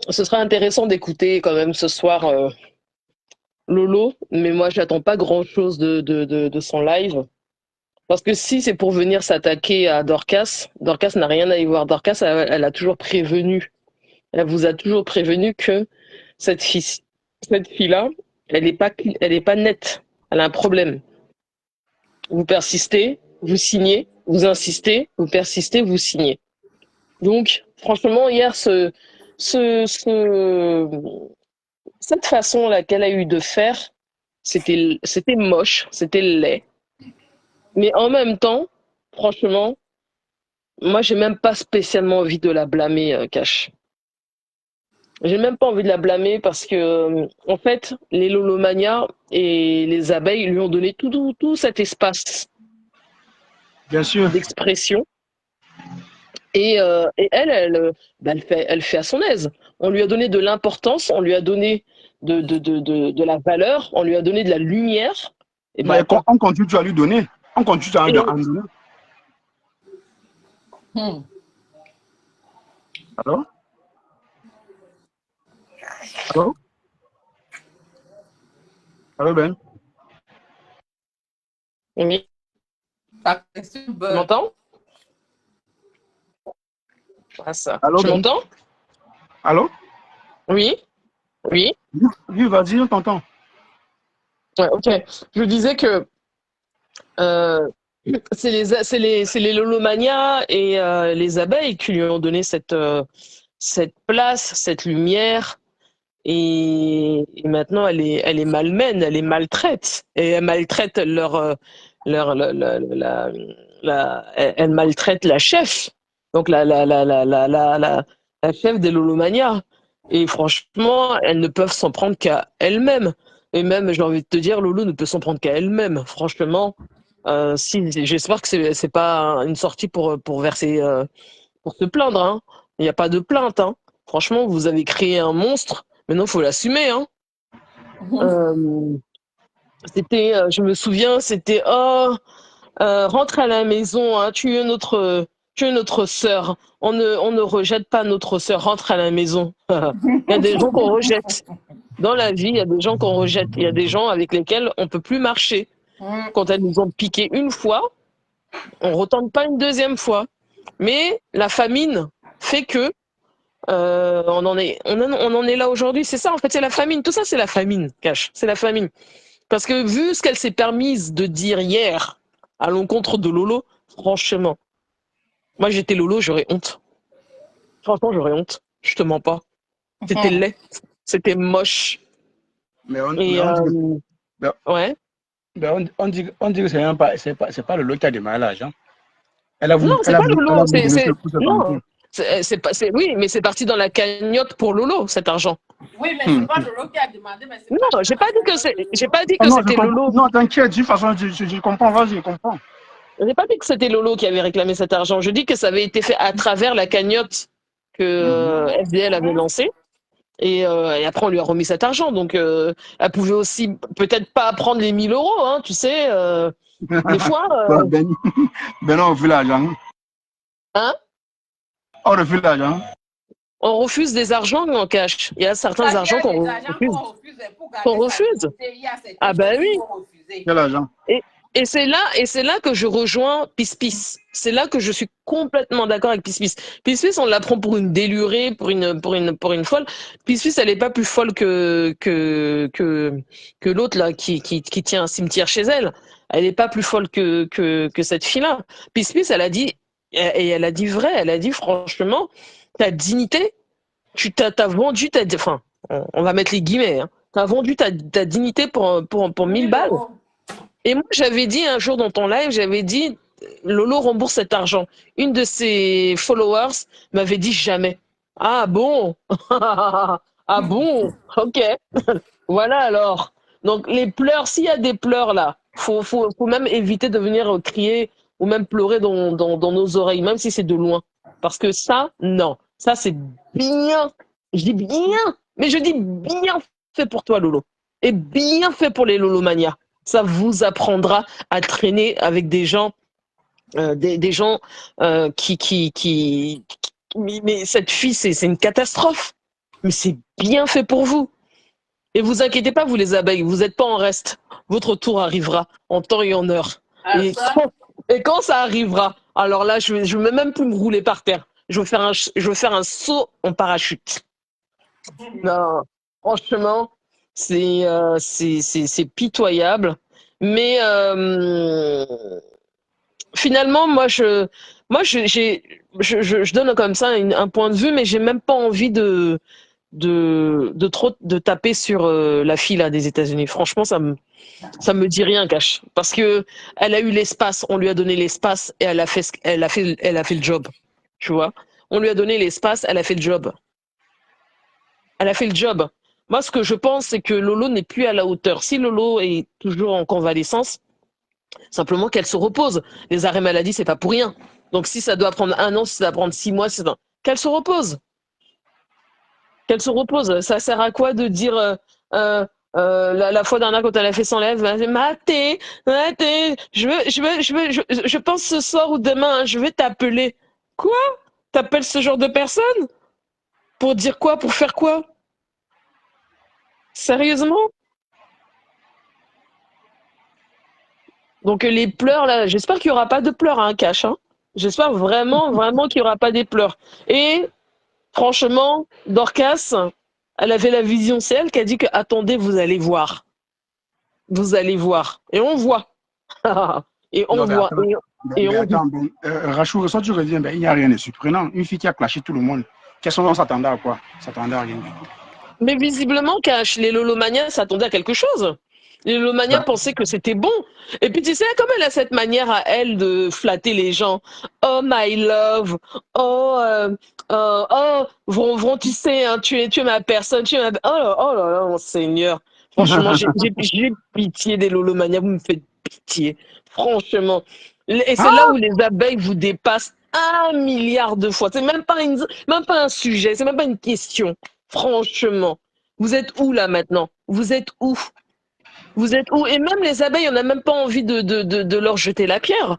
ce sera intéressant d'écouter quand même ce soir Lolo, mais moi j'attends pas grand-chose de son live. Parce que si c'est pour venir s'attaquer à Dorcas, Dorcas n'a rien à y voir. Dorcas, elle a toujours prévenu. Elle vous a toujours prévenu que cette fille-là, elle est pas nette. Elle a un problème. Vous persistez, vous signez, vous insistez, vous persistez, vous signez. Donc, franchement, hier, cette façon-là qu'elle a eu de faire, c'était moche, c'était laid. Mais en même temps, franchement, moi, j'ai même pas spécialement envie de la blâmer, Cash. J'ai même pas envie de la blâmer parce que, en fait, les Lolomania et les abeilles lui ont donné tout cet espace Bien sûr. d'expression. Et elle fait à son aise. On lui a donné de l'importance, on lui a donné de la valeur, on lui a donné de la lumière. Et Mais on continue à lui donner. On continue à lui donner. Allô? Allô? Allô, Ben? Oui. Tu m'entends? Ah, ça. Allô, Tu Ben? m'entends? Allô? Oui. Oui. Oui, vas-y, on t'entend. Ouais, ok. Je disais que c'est les Lolomania et les abeilles qui lui ont donné cette place, cette lumière. Et maintenant, elle est malmène, elle les maltraite. Et elle maltraite elle maltraite la chef. Donc, la chef des Lolomania. Et franchement, elles ne peuvent s'en prendre qu'à elles-mêmes. Et même, j'ai envie de te dire, Lolo ne peut s'en prendre qu'à elle-même. Franchement, j'espère que c'est pas une sortie pour verser, pour se plaindre. Hein. Il n'y a pas de plainte. Hein. Franchement, vous avez créé un monstre. Maintenant, il faut l'assumer. Hein. Je me souviens, c'était rentre à la maison, hein, tu es notre sœur. On ne rejette pas notre sœur, rentre à la maison. Il y a des gens qu'on rejette. Dans la vie, il y a des gens qu'on rejette. Il y a des gens avec lesquels on ne peut plus marcher. Quand elles nous ont piqué une fois, on ne retente pas une deuxième fois. Mais la famine fait que on en est là aujourd'hui. C'est ça, en fait, c'est la famine. Tout ça, c'est la famine, Cash. C'est la famine. Parce que vu ce qu'elle s'est permise de dire hier à l'encontre de Lolo, franchement, moi j'étais Lolo, j'aurais honte. Franchement, j'aurais honte. Je te mens pas. C'était laid. C'était moche. Mais on Et dit que, ouais. on dit que c'est pas Lolo qui a démarré l'argent. Elle a voulu, Non, c'est pas elle Lolo. a voulu donner ce coup de Non. banquier. Oui, mais c'est parti dans la cagnotte pour Lolo, cet argent. Oui, mais c'est pas Lolo qui a demandé, mais c'est Non, j'ai pas dit que Non, c'était Lolo. non, t'inquiète, de toute façon, je comprends, vas-y, je comprends. Je n'ai pas dit que c'était Lolo qui avait réclamé cet argent. Je dis que ça avait été fait à travers la cagnotte que FDL avait lancée. Et après, on lui a remis cet argent. Donc, elle pouvait aussi peut-être pas prendre les 1 000 euros, hein, tu sais. Des fois. Ben, on refuse l'argent. Hein? On refuse l'argent. On refuse des argents en cash. Il y a certains argents qu'on refuse. Ah ben oui. Quel argent? Et c'est là que je rejoins Pispis. C'est là que je suis complètement d'accord avec Pispis. Pispis, on la prend pour une délurée, pour une folle. Pispis, elle est pas plus folle que l'autre là qui tient un cimetière chez elle. Elle est pas plus folle que cette fille-là. Pispis, elle a dit, et elle a dit vrai, elle a dit franchement, ta dignité, t'as vendu enfin, on va mettre les guillemets, hein. T'as vendu ta dignité pour 1000 balles. Et moi, j'avais dit un jour dans ton live, j'avais dit, Lolo rembourse cet argent. Une de ses followers m'avait dit jamais. Ah bon? Ah bon? Ok. Voilà alors. Donc les pleurs, s'il y a des pleurs là, faut même éviter de venir crier ou même pleurer dans nos oreilles, même si c'est de loin. Parce que ça, non. Ça, c'est bien. Je dis bien, mais je dis bien fait pour toi, Lolo. Et bien fait pour les Lolomania. Ça vous apprendra à traîner avec des gens, des gens mais cette fille, c'est une catastrophe. Mais c'est bien fait pour vous. Et vous inquiétez pas, vous les abeilles, vous n'êtes pas en reste. Votre tour arrivera en temps et en heure. Et quand ça arrivera, alors là, je vais même plus me rouler par terre. Je vais faire un saut en parachute. Non, franchement, c'est pitoyable. Mais finalement, je donne comme ça un point de vue, mais j'ai même pas envie de taper sur la fille là, des États-Unis. Franchement, ça me dit rien, Cash. Parce que elle a eu l'espace, on lui a donné l'espace et elle a fait le job. Tu vois? On lui a donné l'espace, elle a fait le job. Elle a fait le job. Moi, ce que je pense, c'est que Lolo n'est plus à la hauteur. Si Lolo est toujours en convalescence, simplement qu'elle se repose. Les arrêts maladie, c'est pas pour rien. Donc, si ça doit prendre 1 an, si ça doit prendre 6 mois, qu'elle se repose. Qu'elle se repose. Ça sert à quoi de dire la fois dernière quand elle a fait son live, Maté, je pense ce soir ou demain, hein, je vais t'appeler. Quoi? T'appelles ce genre de personne? Pour dire quoi? Pour faire quoi? Sérieusement? Donc les pleurs là, j'espère qu'il n'y aura pas de pleurs, hein, Cash. Hein. J'espère vraiment, vraiment qu'il n'y aura pas des pleurs. Et franchement, Dorcas, elle avait la vision, c'est elle qui a dit que attendez, vous allez voir. Vous allez voir. Et on voit. Et on Non, mais voit. attends, Et on attends ben, Rachou, ça tu reviens, ben, il n'y a rien de surprenant. Une fille qui a clashé tout le monde. Qu'est-ce qu'on s'attendait à quoi? S'attendait à rien du tout. Mais visiblement, Cash, les Lolomanias s'attendaient à quelque chose. Les Lolomanias Ben, pensaient que c'était bon. Et puis tu sais, comme elle a cette manière à elle de flatter les gens. Oh my love. Oh, Vron, tu sais, hein, tu es ma personne. Oh là là, mon Seigneur. Franchement, j'ai pitié des Lolomanias. Vous me faites pitié. Franchement. Et c'est là où les abeilles vous dépassent 1 milliard de fois. C'est même pas un sujet, c'est même pas une question. Franchement, vous êtes où là maintenant? Vous êtes où? Vous êtes où? Et même les abeilles, on n'a même pas envie de leur jeter la pierre.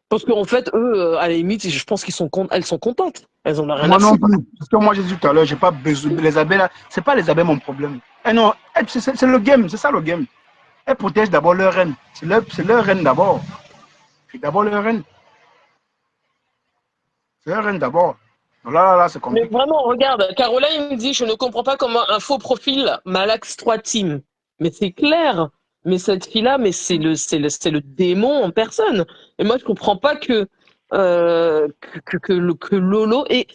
Parce qu'en fait, eux, à la limite, je pense elles sont contentes. Elles en ont rien à moi non foutre. plus. Parce que moi, j'ai dit tout à l'heure, j'ai pas besoin. Les abeilles, là, c'est pas les abeilles mon problème. Eh non, c'est le game, c'est ça le game. Elles protègent d'abord leur reine. C'est leur reine d'abord. C'est d'abord leur reine. C'est leur reine d'abord. Là, c'est Mais compliqué. vraiment, regarde, Caroline me dit, je ne comprends pas comment un faux profil malaxe 3 teams. Mais c'est clair. Mais cette fille-là, mais c'est le démon en personne. Et moi, je comprends pas que Lolo et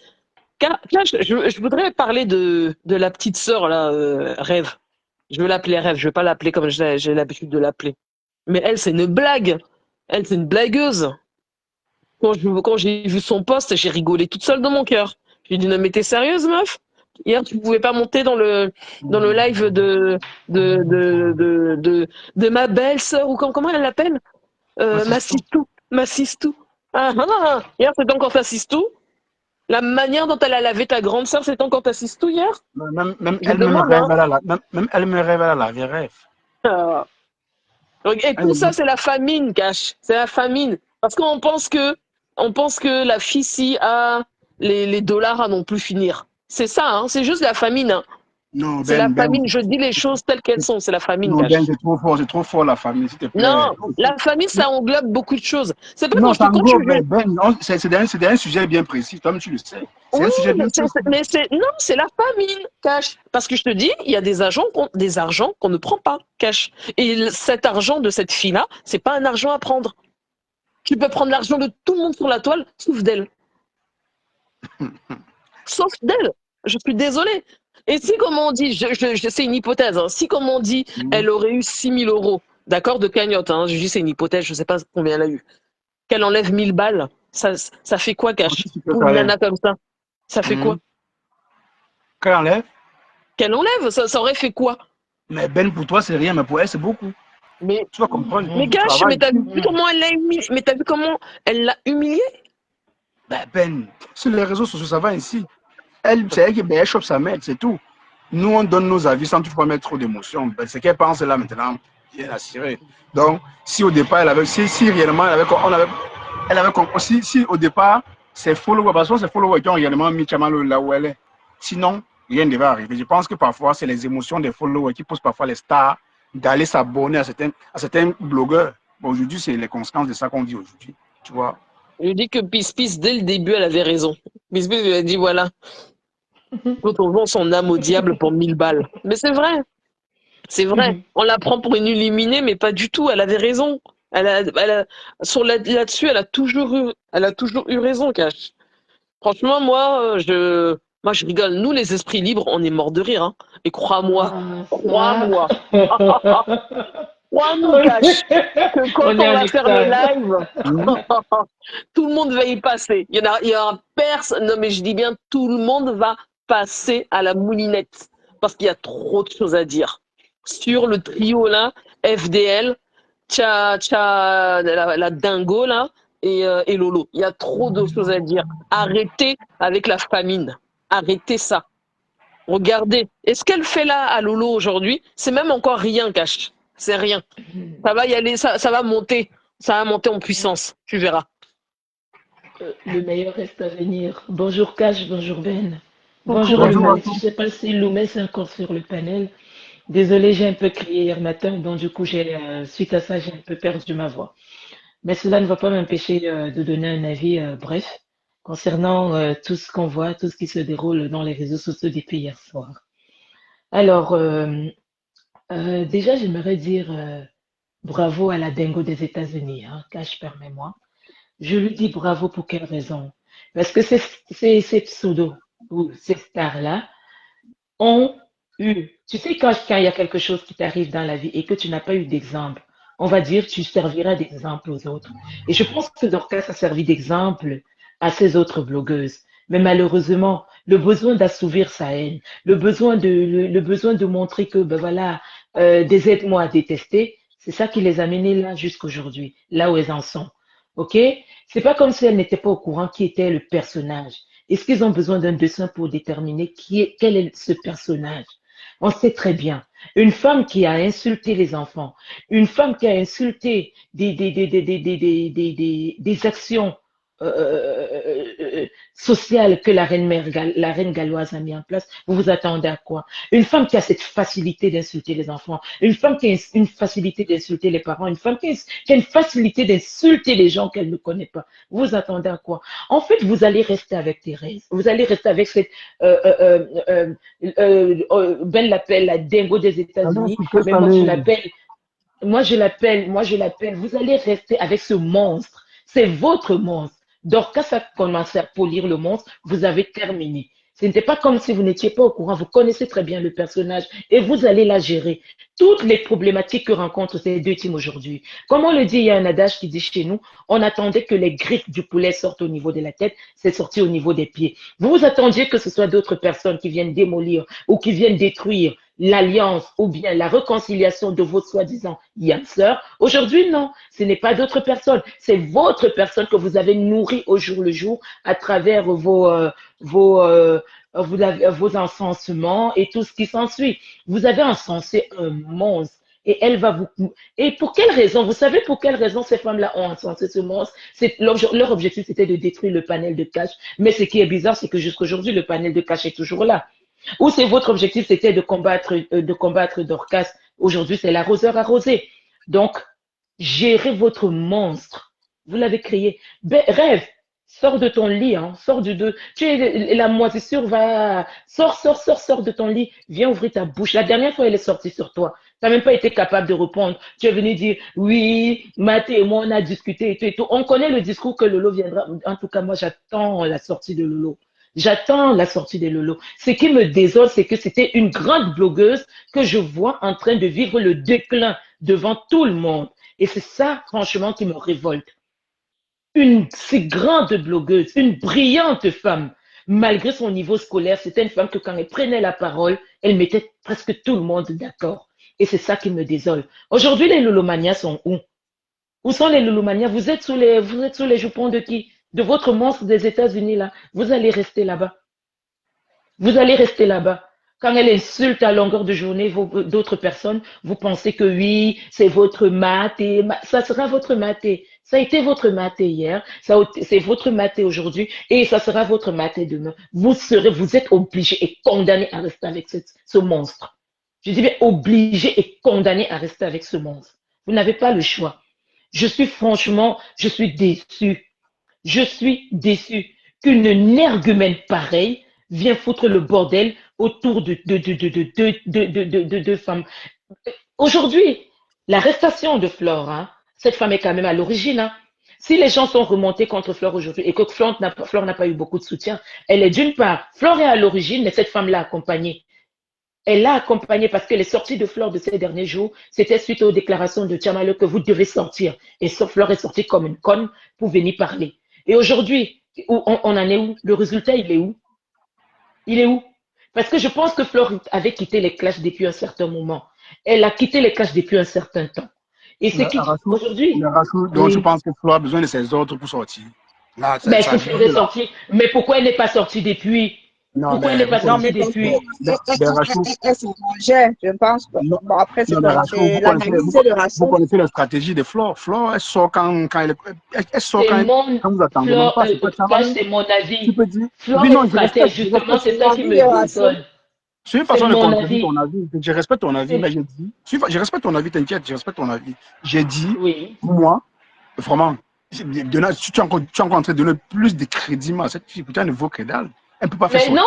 là, je voudrais parler de la petite sœur là, Rêve. Je veux l'appeler Rêve. Je veux pas l'appeler comme j'ai l'habitude de l'appeler. Mais elle, c'est une blague. Elle, c'est une blagueuse. Quand j'ai vu son post, j'ai rigolé toute seule dans mon cœur. J'ai dit, non, mais t'es sérieuse, meuf? Hier, tu pouvais pas monter dans le live de ma belle-sœur, ou comment elle l'appelle? Ma sistou. Ma sistou. Hier, c'était encore ta sistou? La manière dont elle a lavé ta grande sœur, c'était encore ta sistou hier? Même Je elle-même demande, rêve, hein. même elle-même rêve, elle a la vie rêve. Et tout ça, c'est la famine, Cash. C'est la famine. Parce on pense que la fille, si a les dollars à non plus finir. C'est ça, hein. C'est juste la famine. Hein. Non, C'est la Ben, famine. Je dis les choses telles qu'elles sont. C'est la famine, non, Ben, Cash. c'est trop fort la famille, s'il te plaît. Non, la famine, ça englobe beaucoup de choses. C'est pas Non, quand tu veux. c'est un sujet bien précis, comme tu le sais. C'est un Oui, sujet bien précis. mais non, c'est la famine, Cash. Parce que je te dis, il y a des argents qu'on ne prend pas, Cash. Et cet argent de cette fille-là, c'est pas un argent à prendre. Tu peux prendre l'argent de tout le monde sur la toile, sauf d'elle. Sauf d'elle. Je suis désolée. Et si, comme on dit, c'est une hypothèse, hein, si, comme on dit, elle aurait eu 6 000 euros, d'accord, de cagnotte, hein, je dis c'est une hypothèse, je ne sais pas combien elle a eu, qu'elle enlève 1000 balles, ça fait quoi, Moi, Cash? je suis que Pour ça une lève. nana comme ça? Ça fait quoi? Quand elle enlève, Qu'elle enlève, ça aurait fait quoi? mais Ben, pour toi, c'est rien, mais pour elle, c'est beaucoup. Mais, Tu vas comprendre, mais tu Cash, mais travailles. t'as vu comment elle l'a humilié? Mais t'as vu comment elle l'a humilié? Ben, sur les réseaux sociaux, ça va ainsi. Elle, c'est elle qui ben, elle chope sa mère, c'est tout. Nous, on donne nos avis sans toutefois mettre trop d'émotion. Ben, ce qu'elle pense là maintenant, bien assuré. Donc, si au départ, elle avait, si réellement, elle avait compris, si au départ, ses followers, parce que ses followers qui ont réellement mis Chamalo là où elle est. Sinon, rien ne devait arriver. Je pense que parfois, c'est les émotions des followers qui poussent parfois les stars d'aller s'abonner à certains blogueurs. Bon, aujourd'hui, c'est les conséquences de ça qu'on vit aujourd'hui. Tu vois? Je dis que Pis, dès le début, elle avait raison. Pis, lui a dit, voilà, quand on vend son âme au diable pour 1000 balles. Mais c'est vrai. C'est vrai. On la prend pour une illuminée, mais pas du tout. Elle avait raison. Là-dessus, elle a toujours eu raison, Cash. Franchement, moi, je rigole. Nous, les esprits libres, on est morts de rire, hein. Et crois-moi, crois-moi, crois-nous, Cash, que quand On est on en va faire le extase. live, tout le monde va y passer. Il y aura personne. Non, mais je dis bien, tout le monde va passer à la moulinette parce qu'il y a trop de choses à dire sur le trio là, FDL, la dingo là et Lolo. Il y a trop de choses à dire. Arrêtez avec la famine. Arrêtez ça. Regardez. Et ce qu'elle fait là à Lolo aujourd'hui, c'est même encore rien, Cash. C'est rien. Ça va y aller, ça va monter. Ça va monter en puissance. Tu verras. Le meilleur reste à venir. Bonjour Cash, bonjour Ben. Coucou. Bonjour Bonjour. Loumès. Je ne sais pas si Loumès est encore sur le panel. Désolée, j'ai un peu crié hier matin, donc du coup, suite à ça, j'ai un peu perdu ma voix. Mais cela ne va pas m'empêcher de donner un avis bref concernant tout ce qu'on voit, tout ce qui se déroule dans les réseaux sociaux depuis hier soir. Alors, déjà, j'aimerais dire bravo à la dingo des États-Unis, hein, Cash, permets-moi. Je lui dis bravo pour quelle raison? Parce que ces pseudos ou ces stars-là ont eu, tu sais, quand il y a quelque chose qui t'arrive dans la vie et que tu n'as pas eu d'exemple, on va dire tu serviras d'exemple aux autres. Et je pense que Dorcas a servi d'exemple à ces autres blogueuses. Mais malheureusement, le besoin d'assouvir sa haine, le besoin de montrer que, ben voilà, des aides-moi à détester, c'est ça qui les a menés là jusqu'aujourd'hui, là où elles en sont. OK? C'est pas comme si elles n'étaient pas au courant qui était le personnage. Est-ce qu'ils ont besoin d'un dessin pour déterminer quel est ce personnage? On sait très bien. Une femme qui a insulté les enfants, une femme qui a insulté des actions sociales que la reine galloise a mis en place, vous vous attendez à quoi? Une femme qui a cette facilité d'insulter les enfants, une femme qui a une facilité d'insulter les parents, une femme qui a une facilité d'insulter les gens qu'elle ne connaît pas. Vous vous attendez à quoi? En fait, vous allez rester avec Thérèse. Vous allez rester avec cette Ben l'appelle la dingo des États-Unis, mais moi je l'appelle, vous allez rester avec ce monstre. C'est votre monstre. Donc, quand ça commence à polir le monstre, vous avez terminé. Ce n'était pas comme si vous n'étiez pas au courant. Vous connaissez très bien le personnage et vous allez la gérer. Toutes les problématiques que rencontrent ces deux teams aujourd'hui. Comme on le dit, il y a un adage qui dit chez nous, on attendait que les griffes du poulet sortent au niveau de la tête, c'est sorti au niveau des pieds. Vous vous attendiez que ce soit d'autres personnes qui viennent démolir ou qui viennent détruire l'alliance ou bien la réconciliation de vos soi-disant yam sœurs. Aujourd'hui, non, ce n'est pas d'autres personnes. C'est votre personne que vous avez nourrie au jour le jour à travers vos encensements et tout ce qui s'ensuit. Vous avez encensé un monstre. Et elle va vous. Et pour quelle raison? Vous savez pour quelle raison ces femmes-là ont encensé ce monstre? Leur objectif, c'était de détruire le panel de Cash. Mais ce qui est bizarre, c'est que jusqu'aujourd'hui, le panel de Cash est toujours là. Ou c'est votre objectif, c'était de combattre Dorcas. Aujourd'hui, c'est l'arroseur arrosé. Donc, gérez votre monstre. Vous l'avez créé. Rêve, sors de ton lit, hein, tu es la moisissure va, sors de ton lit, viens ouvrir ta bouche. La dernière fois, elle est sortie sur toi. Tu n'as même pas été capable de répondre. Tu es venu dire, oui, Mathé et moi, on a discuté et tout et tout. On connaît le discours que Lolo viendra. En tout cas, moi, j'attends la sortie de Lolo. J'attends la sortie de Lolo. Ce qui me désole, c'est que c'était une grande blogueuse que je vois en train de vivre le déclin devant tout le monde. Et c'est ça, franchement, qui me révolte. Une si grande blogueuse, une brillante femme, malgré son niveau scolaire, c'était une femme que quand elle prenait la parole, elle mettait presque tout le monde d'accord. Et c'est ça qui me désole. Aujourd'hui, les Lolomanias sont où? Où sont les Lolomanias? Vous êtes sous les jupons de qui? De votre monstre des États-Unis, là. Vous allez rester là-bas. Vous allez rester là-bas. Quand elle insulte à longueur de journée d'autres personnes, vous pensez que oui, c'est votre maté. Ça sera votre maté. Ça a été votre maté hier, c'est votre maté aujourd'hui et ça sera votre maté demain. Vous êtes obligé et condamné à rester avec ce monstre. Je dis bien obligé et condamné à rester avec ce monstre. Vous n'avez pas le choix. Je suis déçu. Je suis déçu qu'une énergumène pareille vient foutre le bordel autour de deux femmes. Aujourd'hui, l'arrestation de Flore, hein, cette femme est quand même à l'origine. Hein. Si les gens sont remontés contre Flore aujourd'hui et que Flore n'a pas eu beaucoup de soutien, elle est d'une part, Flore est à l'origine, mais cette femme l'a accompagnée. Elle l'a accompagnée parce que les sorties de Flore de ces derniers jours, c'était suite aux déclarations de Tchamalo que vous devez sortir. Et Flore est sortie comme une conne pour venir parler. Et aujourd'hui, on en est où? Le résultat, il est où? Il est où? Parce que je pense que Flore avait quitté les clashs depuis un certain moment. Elle a quitté les clashs depuis un certain temps. Et c'est qui aujourd'hui? Donc je pense que Flore a besoin de ses ordres pour sortir. Là, ben, il faut Flore est sortie. Mais pourquoi elle n'est pas sortie depuis? Non, pourquoi elle n'est pas sortie depuis? Elle se mangeait, je pense. Bon, après, c'est l'analyse de Rachel. Vous connaissez la stratégie de Flore. Flore, elle sort quand elle sort quand vous attendez. C'est mon avis. Tu peux dire. Flore est stratège, justement, c'est ça qui me désole. C'est une façon de contredire ton avis. Je respecte ton avis, mais j'ai dit. Je respecte ton avis, t'inquiète, je respecte ton avis. J'ai dit, moi, vraiment, tu es encore en train de donner plus de crédit à cette fille, putain, elle ne vaut que dalle. Elle peut pas faire ça. Non,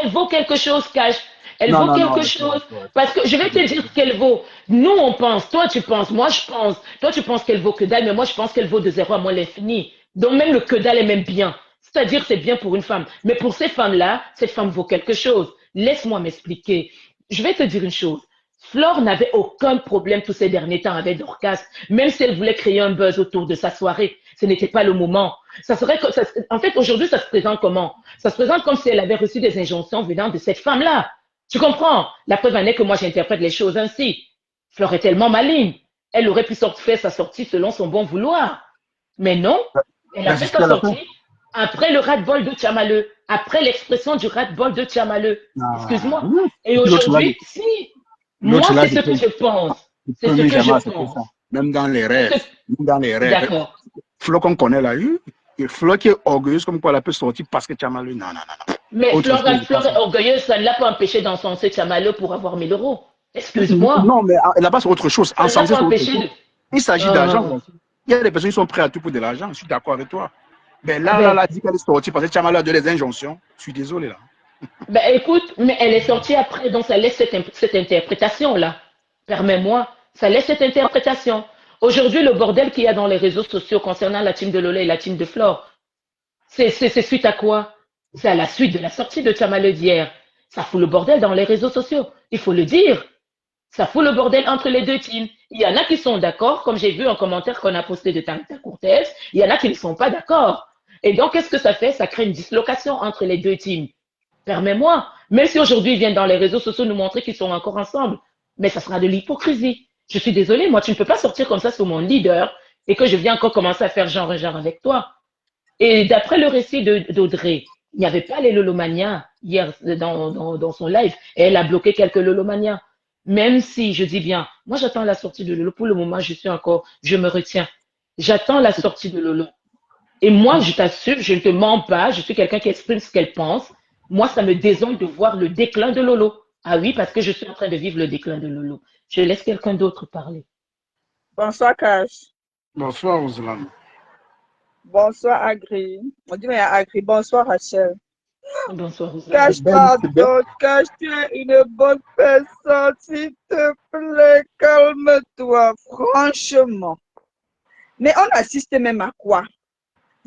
elle vaut quelque chose, Cash. Elle vaut quelque chose. Parce que je vais te dire ce qu'elle vaut. Nous, on pense. Toi, tu penses. Moi, je pense. Toi, tu penses qu'elle vaut que dalle, mais moi, je pense qu'elle vaut de 0 à moins l'infini. Donc, même le que dalle est même bien. C'est-à-dire, c'est bien pour une femme. Mais pour ces femmes-là, cette femme vaut quelque chose. Laisse-moi m'expliquer. Je vais te dire une chose. Flore n'avait aucun problème tous ces derniers temps avec Dorcas, même si elle voulait créer un buzz autour de sa soirée. Ce n'était pas le moment. En fait, aujourd'hui, ça se présente comment? Ça se présente comme si elle avait reçu des injonctions venant de cette femme-là. Tu comprends? La preuve en est que moi, j'interprète les choses ainsi. Flore est tellement maligne. Elle aurait pu faire sa sortie selon son bon vouloir. Mais non, elle a fait sa sortie après le ras-de-bol de Tchamaleu, après l'expression du ras-de-bol de Tchamaleu. Excuse-moi. Et aujourd'hui, si... Moi, c'est ce que je pense. C'est ce que je pense. Même dans les rêves. D'accord. Flo qu'on connaît là, Flo qui est orgueilleuse comme quoi elle peut sortir parce que Tchamaleu. Non. Mais Flo est orgueilleuse, ça ne l'a pas empêché d'encenser Tchamaleu pour avoir 1000 €. Excuse-moi. Non, mais là-bas, c'est autre chose. Encenser, c'est autre chose. Il s'agit d'argent. Il y a des personnes qui sont prêtes à tout pour de l'argent. Je suis d'accord avec toi. Mais là, elle a dit qu'elle est sortie parce que Tchamaleu a donné des injonctions. Je suis désolé là. Ben écoute, mais elle est sortie après, donc ça laisse cette interprétation-là. Permets-moi, ça laisse cette interprétation. Aujourd'hui, le bordel qu'il y a dans les réseaux sociaux concernant la team de Lola et la team de Flore, c'est suite à quoi? C'est à la suite de la sortie de Tchamaleu d'hier. Ça fout le bordel dans les réseaux sociaux. Il faut le dire. Ça fout le bordel entre les deux teams. Il y en a qui sont d'accord, comme j'ai vu un commentaire qu'on a posté de Tarita Cortez. Il y en a qui ne sont pas d'accord. Et donc, qu'est-ce que ça fait? Ça crée une dislocation entre les deux teams. Permets-moi, même si aujourd'hui ils viennent dans les réseaux sociaux nous montrer qu'ils sont encore ensemble, mais ça sera de l'hypocrisie. Je suis désolée, moi tu ne peux pas sortir comme ça sur mon leader et que je viens encore commencer à faire genre avec toi. Et d'après le récit d'Audrey, il n'y avait pas les Lolomanias hier dans son live et elle a bloqué quelques Lolomanias. Même si, je dis bien, moi j'attends la sortie de Lolo. Pour le moment, je me retiens. J'attends la sortie de Lolo. Et moi, je t'assure, je ne te mens pas, je suis quelqu'un qui exprime ce qu'elle pense. Moi, ça me désole de voir le déclin de Lolo. Ah oui, parce que je suis en train de vivre le déclin de Lolo. Je laisse quelqu'un d'autre parler. Bonsoir, Cash. Bonsoir, Roseland. Bonsoir, Agri. On dit, mais Agri, bonsoir, Rachel. Bonsoir, Roseland. Cash, pardon, Cash, tu es une bonne personne. S'il te plaît, calme-toi, franchement. Mais on assiste même à quoi?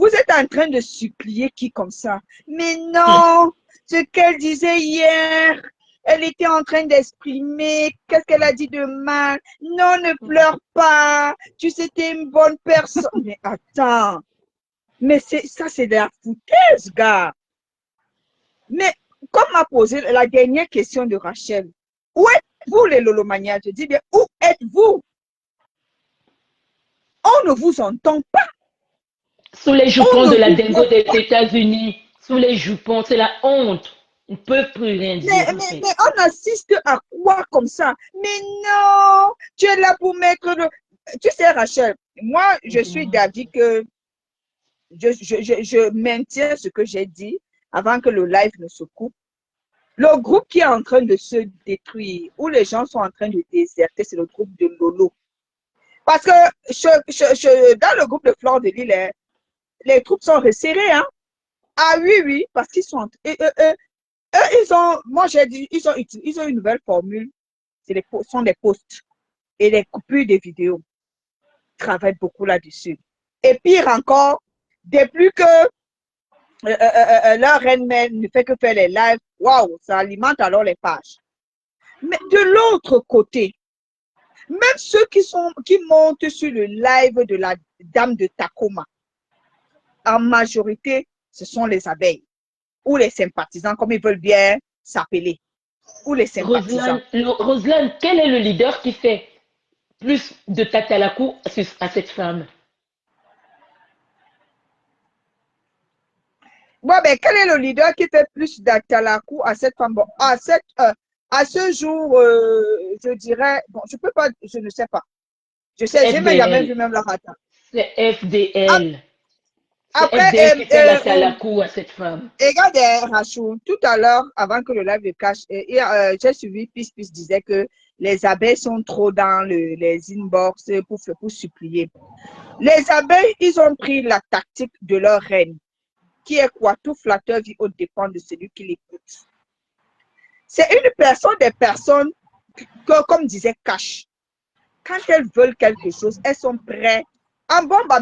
Vous êtes en train de supplier qui comme ça? Mais non, ce qu'elle disait hier, elle était en train d'exprimer qu'est-ce qu'elle a dit de mal. Non, ne pleure pas. Tu sais, t'es une bonne personne. Mais attends, mais ça, c'est de la foutaise, gars. Mais comme m'a posé la dernière question de Rachel, où êtes-vous les Lolomania? Je dis bien, où êtes-vous? On ne vous entend pas. Sous les jupons On de ne la vous dingo voit des pas. États-Unis, sous les jupons, c'est la honte. On ne peut plus rien dire, en fait. Mais on assiste à quoi comme ça? Mais non, tu es là pour mettre le... Tu sais, Rachel, moi, je suis Dis-moi. d'avis que je maintiens ce que j'ai dit avant que le live ne se coupe. Le groupe qui est en train de se détruire, où les gens sont en train de déserter, c'est le groupe de Lolo. Parce que dans le groupe de Flore de Lille, les troupes sont resserrées. Hein? Ah oui, oui, parce qu'ils sont... ils ont, moi j'ai dit, ils ont une nouvelle formule. Sont des posts et les coupures de vidéos. Ils travaillent beaucoup là-dessus. Et pire encore, depuis que leur reine-mère ne fait que faire les lives, waouh, ça alimente alors les pages. Mais de l'autre côté, même ceux qui montent sur le live de la dame de Tacoma, en majorité, ce sont les abeilles ou les sympathisants, comme ils veulent bien s'appeler, ou les sympathisants. Roselyne, quel est le leader qui fait plus de tête à la cour à cette femme? Bon, ben, quel est le leader qui fait plus d'atalakou à cette femme? Bon, à ce jour, je dirais, bon, je peux pas, je ne sais pas. Je sais, j'ai même jamais vu FDL. même leur attaque. C'est FDL. C'est Après, FDL qui fait la talakou à cette femme. regarde, Rachou, tout à l'heure, avant que le live le cache, j'ai suivi, Peace disait que les abeilles sont trop dans les inbox pour supplier. Les abeilles, ils ont pris la tactique de leur reine, qui est quoi? Tout flatteur vit au dépend de celui qui l'écoute. C'est une personne, des personnes que, comme disait Cash, quand elles veulent quelque chose, elles sont prêtes en bombe à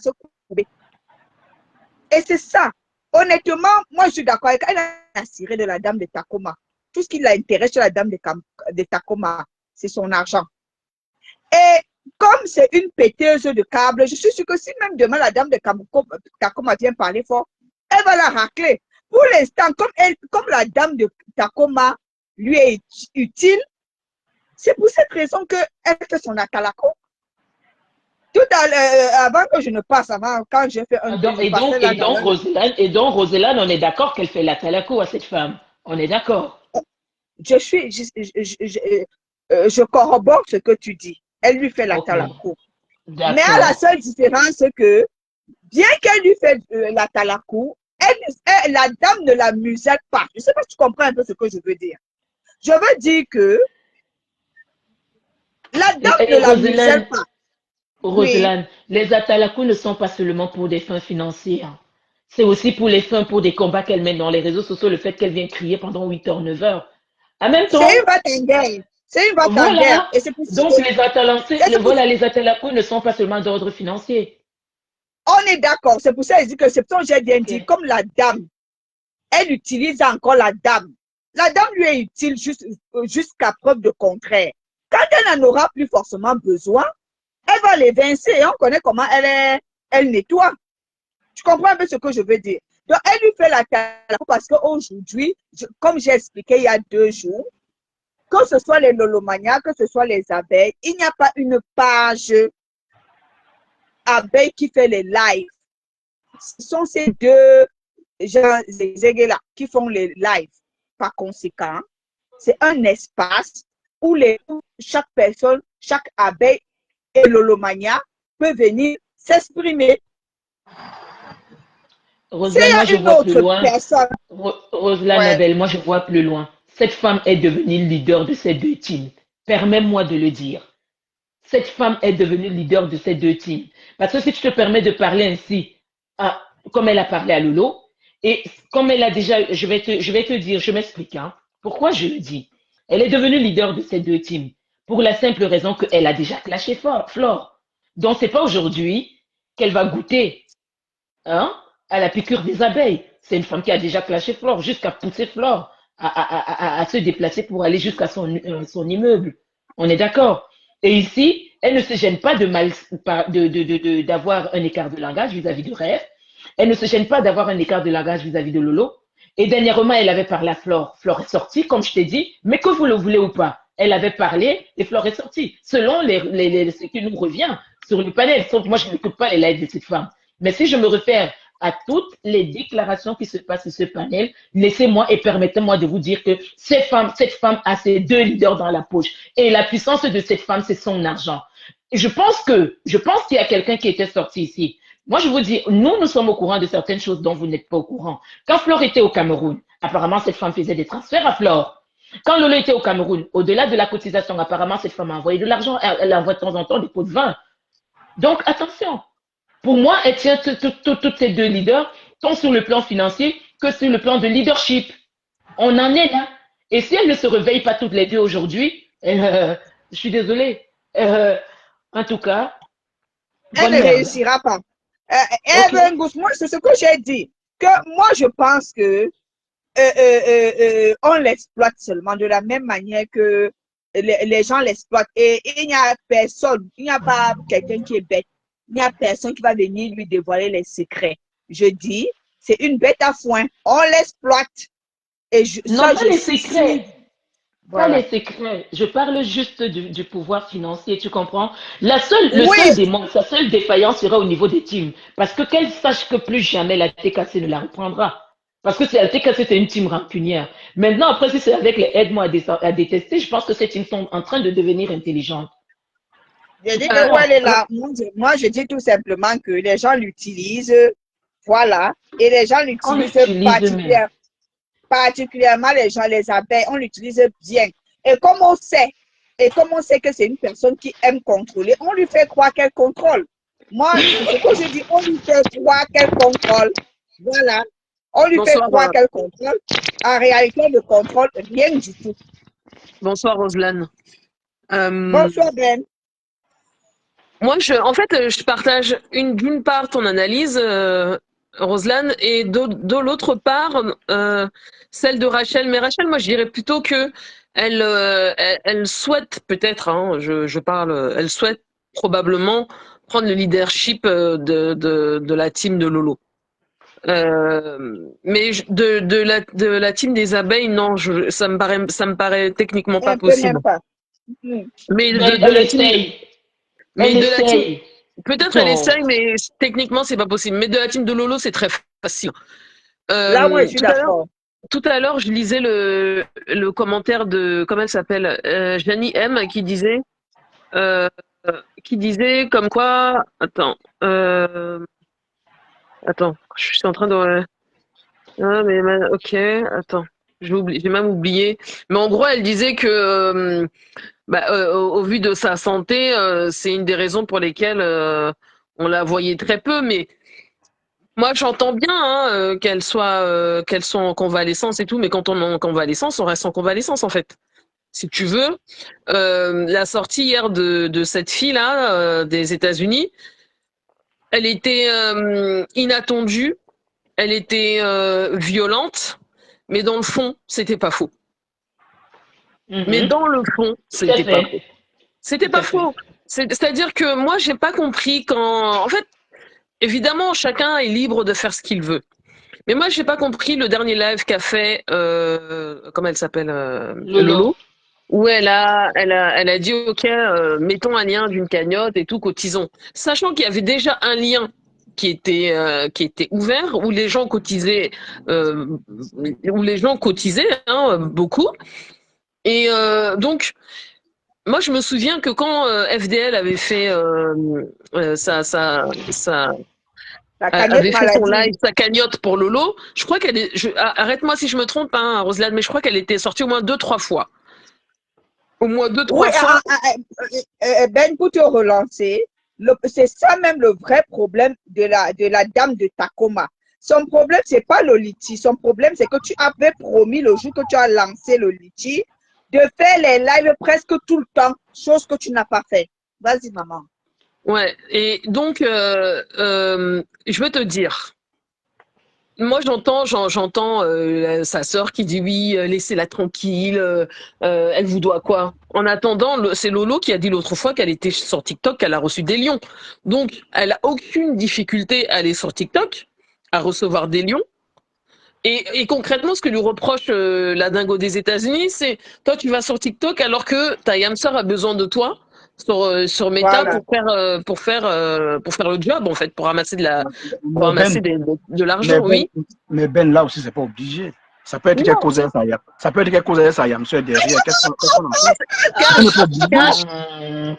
se couper. Et c'est ça. Honnêtement, moi, je suis d'accord avec elle. Elle a tiré de la dame de Tacoma. Tout ce qui l'intéresse chez la dame de Tacoma, c'est son argent. Et comme c'est une péteuse de câbles, je suis sûre que si même demain la dame de Tacoma vient parler fort, elle va la racler. Pour l'instant, comme la dame de Tacoma lui est utile, c'est pour cette raison qu'elle fait son atalako. Tout avant que je ne passe, quand j'ai fait un Et donc, Roselyne, on est d'accord qu'elle fait la talakou à cette femme. On est d'accord. Je corrobore ce que tu dis. Elle lui fait la Ok. talakou. Mais à la D'accord. seule différence que, bien qu'elle lui fait la talakou, la dame ne la muselle pas. Je ne sais pas si tu comprends un peu ce que je veux dire. Je veux dire que la dame Et ne la muselle pas. Oui. Roselyne, les atalakou ne sont pas seulement pour des fins financières. C'est aussi pour les fins, pour des combats qu'elle mène dans les réseaux sociaux, le fait qu'elle vient crier pendant 8 heures, 9 heures. En même C'est temps, une bataille. C'est une bataille. voilà. Et c'est pour ça Donc, les atalakou ne sont pas seulement d'ordre financier. on est d'accord. C'est pour ça que je dis que c'est j'ai bien Ok. dit, comme la dame, elle utilise encore la dame. La dame lui est utile jusqu'à preuve de contraire. Quand elle n'en aura plus forcément besoin, elle va l'évincer. Et on connaît comment elle nettoie. Tu comprends un peu ce que je veux dire? Donc, elle lui fait la talakou parce qu'aujourd'hui, comme j'ai expliqué il y a 2 jours, que ce soit les lolomanias, que ce soit les abeilles, il n'y a pas une page abeille qui fait les lives. Ce sont ces deux gens là qui font les lives. Par conséquent, c'est un espace où chaque personne, chaque abeille et lolomania peut venir s'exprimer. Roselyne, moi, je S'il y a une vois plus autre loin. personne, Roselyne ouais, Abel, moi, je vois plus loin. Cette femme est devenue le leader de ces deux teams. Permets-moi de le dire. Cette femme est devenue leader de ces deux teams. Parce que si tu te permets de parler ainsi, comme elle a parlé à Lolo, et comme elle a déjà, je vais te dire, je m'explique, hein, pourquoi je le dis. Elle est devenue leader de ces deux teams pour la simple raison qu'elle a déjà clashé Flore. Donc, c'est pas aujourd'hui qu'elle va goûter hein, à la piqûre des abeilles. C'est une femme qui a déjà clashé Flore, jusqu'à pousser Flore à se déplacer pour aller jusqu'à son immeuble. On est d'accord. Et ici, elle ne se gêne pas d'avoir un écart de langage vis-à-vis de Rêve. Elle ne se gêne pas d'avoir un écart de langage vis-à-vis de Lolo. Et dernièrement, elle avait parlé à Flore. Flore est sortie, comme je t'ai dit, mais que vous le voulez ou pas. Elle avait parlé et Flore est sortie. Selon ce qui nous revient sur le panel. Sauf moi, je n'écoute pas les lives de cette femme. Mais si je me réfère à toutes les déclarations qui se passent sur ce panel, laissez-moi et permettez-moi de vous dire que cette femme a ses deux leaders dans la poche. Et la puissance de cette femme, c'est son argent. Et je pense qu'il y a quelqu'un qui était sorti ici. Moi, je vous dis, nous sommes au courant de certaines choses dont vous n'êtes pas au courant. Quand Flore était au Cameroun, apparemment, cette femme faisait des transferts à Flore. Quand Lolo était au Cameroun, au-delà de la cotisation, apparemment, cette femme a envoyé de l'argent. Elle envoie de temps en temps des pots de vin. Donc, attention. Pour moi, elle tient toutes ces deux leaders, tant sur le plan financier que sur le plan de leadership. On en est là. Et si elles ne se réveillent pas toutes les deux aujourd'hui, je suis désolée. En tout cas, elle ne réussira pas. Moi, c'est ce que j'ai dit. Que moi, je pense que on l'exploite seulement de la même manière que les gens l'exploitent. Et il n'y a personne, il n'y a pas quelqu'un qui est bête. Il n'y a personne qui va venir lui dévoiler les secrets. Je dis, c'est une bête à foin. On l'exploite. Non, pas les secrets. Pas les secrets. Je parle juste du pouvoir financier, tu comprends? Sa seule défaillance sera au niveau des teams. Parce que qu'elle sache que plus jamais la TKC ne la reprendra. Parce que la TKC, c'est une team rancunière. Maintenant, après, si c'est avec les aide-moi à détester, je pense que ces teams sont en train de devenir intelligentes. Je dis que elle est là. Moi, je dis tout simplement que les gens l'utilisent. Voilà. Et les gens l'utilisent particulièrement les gens, les abeilles, on l'utilise bien. Et comme on sait que c'est une personne qui aime contrôler, on lui fait croire qu'elle contrôle. Moi, ce que je dis, on lui fait croire qu'elle contrôle. Voilà. On lui fait croire qu'elle contrôle. En réalité, elle ne contrôle rien du tout. Bonsoir, Roselane. Bonsoir, Ben. Moi, je partage d'une part ton analyse, Roselane, et de l'autre part, celle de Rachel. Mais Rachel, moi, je dirais plutôt que elle souhaite peut-être, hein, elle souhaite probablement prendre le leadership de la team de Lolo. Mais de la team des abeilles, non, ça me paraît techniquement pas possible. Même pas. Mais peut-être elle essaye, mais techniquement c'est pas possible. Mais de la team de Lolo, c'est très facile. Là, moi, je suis d'accord. Tout à l'heure, je lisais le commentaire de, comment elle s'appelle, Janie M, qui disait comme quoi, attends, je suis en train de, ok, attends, j'ai même oublié. Mais en gros, elle disait que au vu de sa santé, c'est une des raisons pour lesquelles on la voyait très peu. Mais moi, j'entends bien qu'elle soit en convalescence et tout, mais quand on est en convalescence, on reste en convalescence en fait. Si tu veux, la sortie hier de cette fille-là des États-Unis, elle était inattendue, elle était violente, mais dans le fond, c'était pas faux. Mais dans le fond, c'était pas faux. C'était pas faux. C'est-à-dire que moi, j'ai pas compris quand. En fait, évidemment, chacun est libre de faire ce qu'il veut. Mais moi, j'ai pas compris le dernier live qu'a fait, comment elle s'appelle, Lolo, où elle a dit, ok, mettons un lien d'une cagnotte et tout, cotisons, sachant qu'il y avait déjà un lien qui était ouvert, où les gens cotisaient, beaucoup. Et donc, moi, je me souviens que quand FDL avait fait avait fait son live, sa cagnotte pour Lolo, je crois qu'elle est. Arrête-moi si je me trompe, hein, Roselane, mais je crois qu'elle était sortie au moins 2-3 fois. Au moins 2-3 fois. Ben, pour te relancer, c'est ça même le vrai problème de la dame de Tacoma. Son problème, c'est pas le litchi. Son problème, c'est que tu avais promis le jour que tu as lancé le litchi de faire les lives presque tout le temps, chose que tu n'as pas fait. Vas-y, maman. Ouais, et donc, je veux te dire, moi j'entends sa sœur qui dit oui, laissez-la tranquille, elle vous doit quoi? En attendant, c'est Lolo qui a dit l'autre fois qu'elle était sur TikTok, qu'elle a reçu des lions. Donc, elle a aucune difficulté à aller sur TikTok, à recevoir des lions. Et concrètement, ce que lui reproche la dingo des États-Unis, c'est toi, tu vas sur TikTok alors que ta Yamsar a besoin de toi sur Meta Voilà. pour faire le job en fait, pour ramasser pour Mais ramasser Ben, de l'argent, oui. mais Ben, là aussi, c'est pas obligé. Ça peut être quelque Non, chose à ça. Ça peut être quelque chose à ça. Yamseur derrière. Qu'est-ce qu'on en fait? On n'est cash, pas obligé.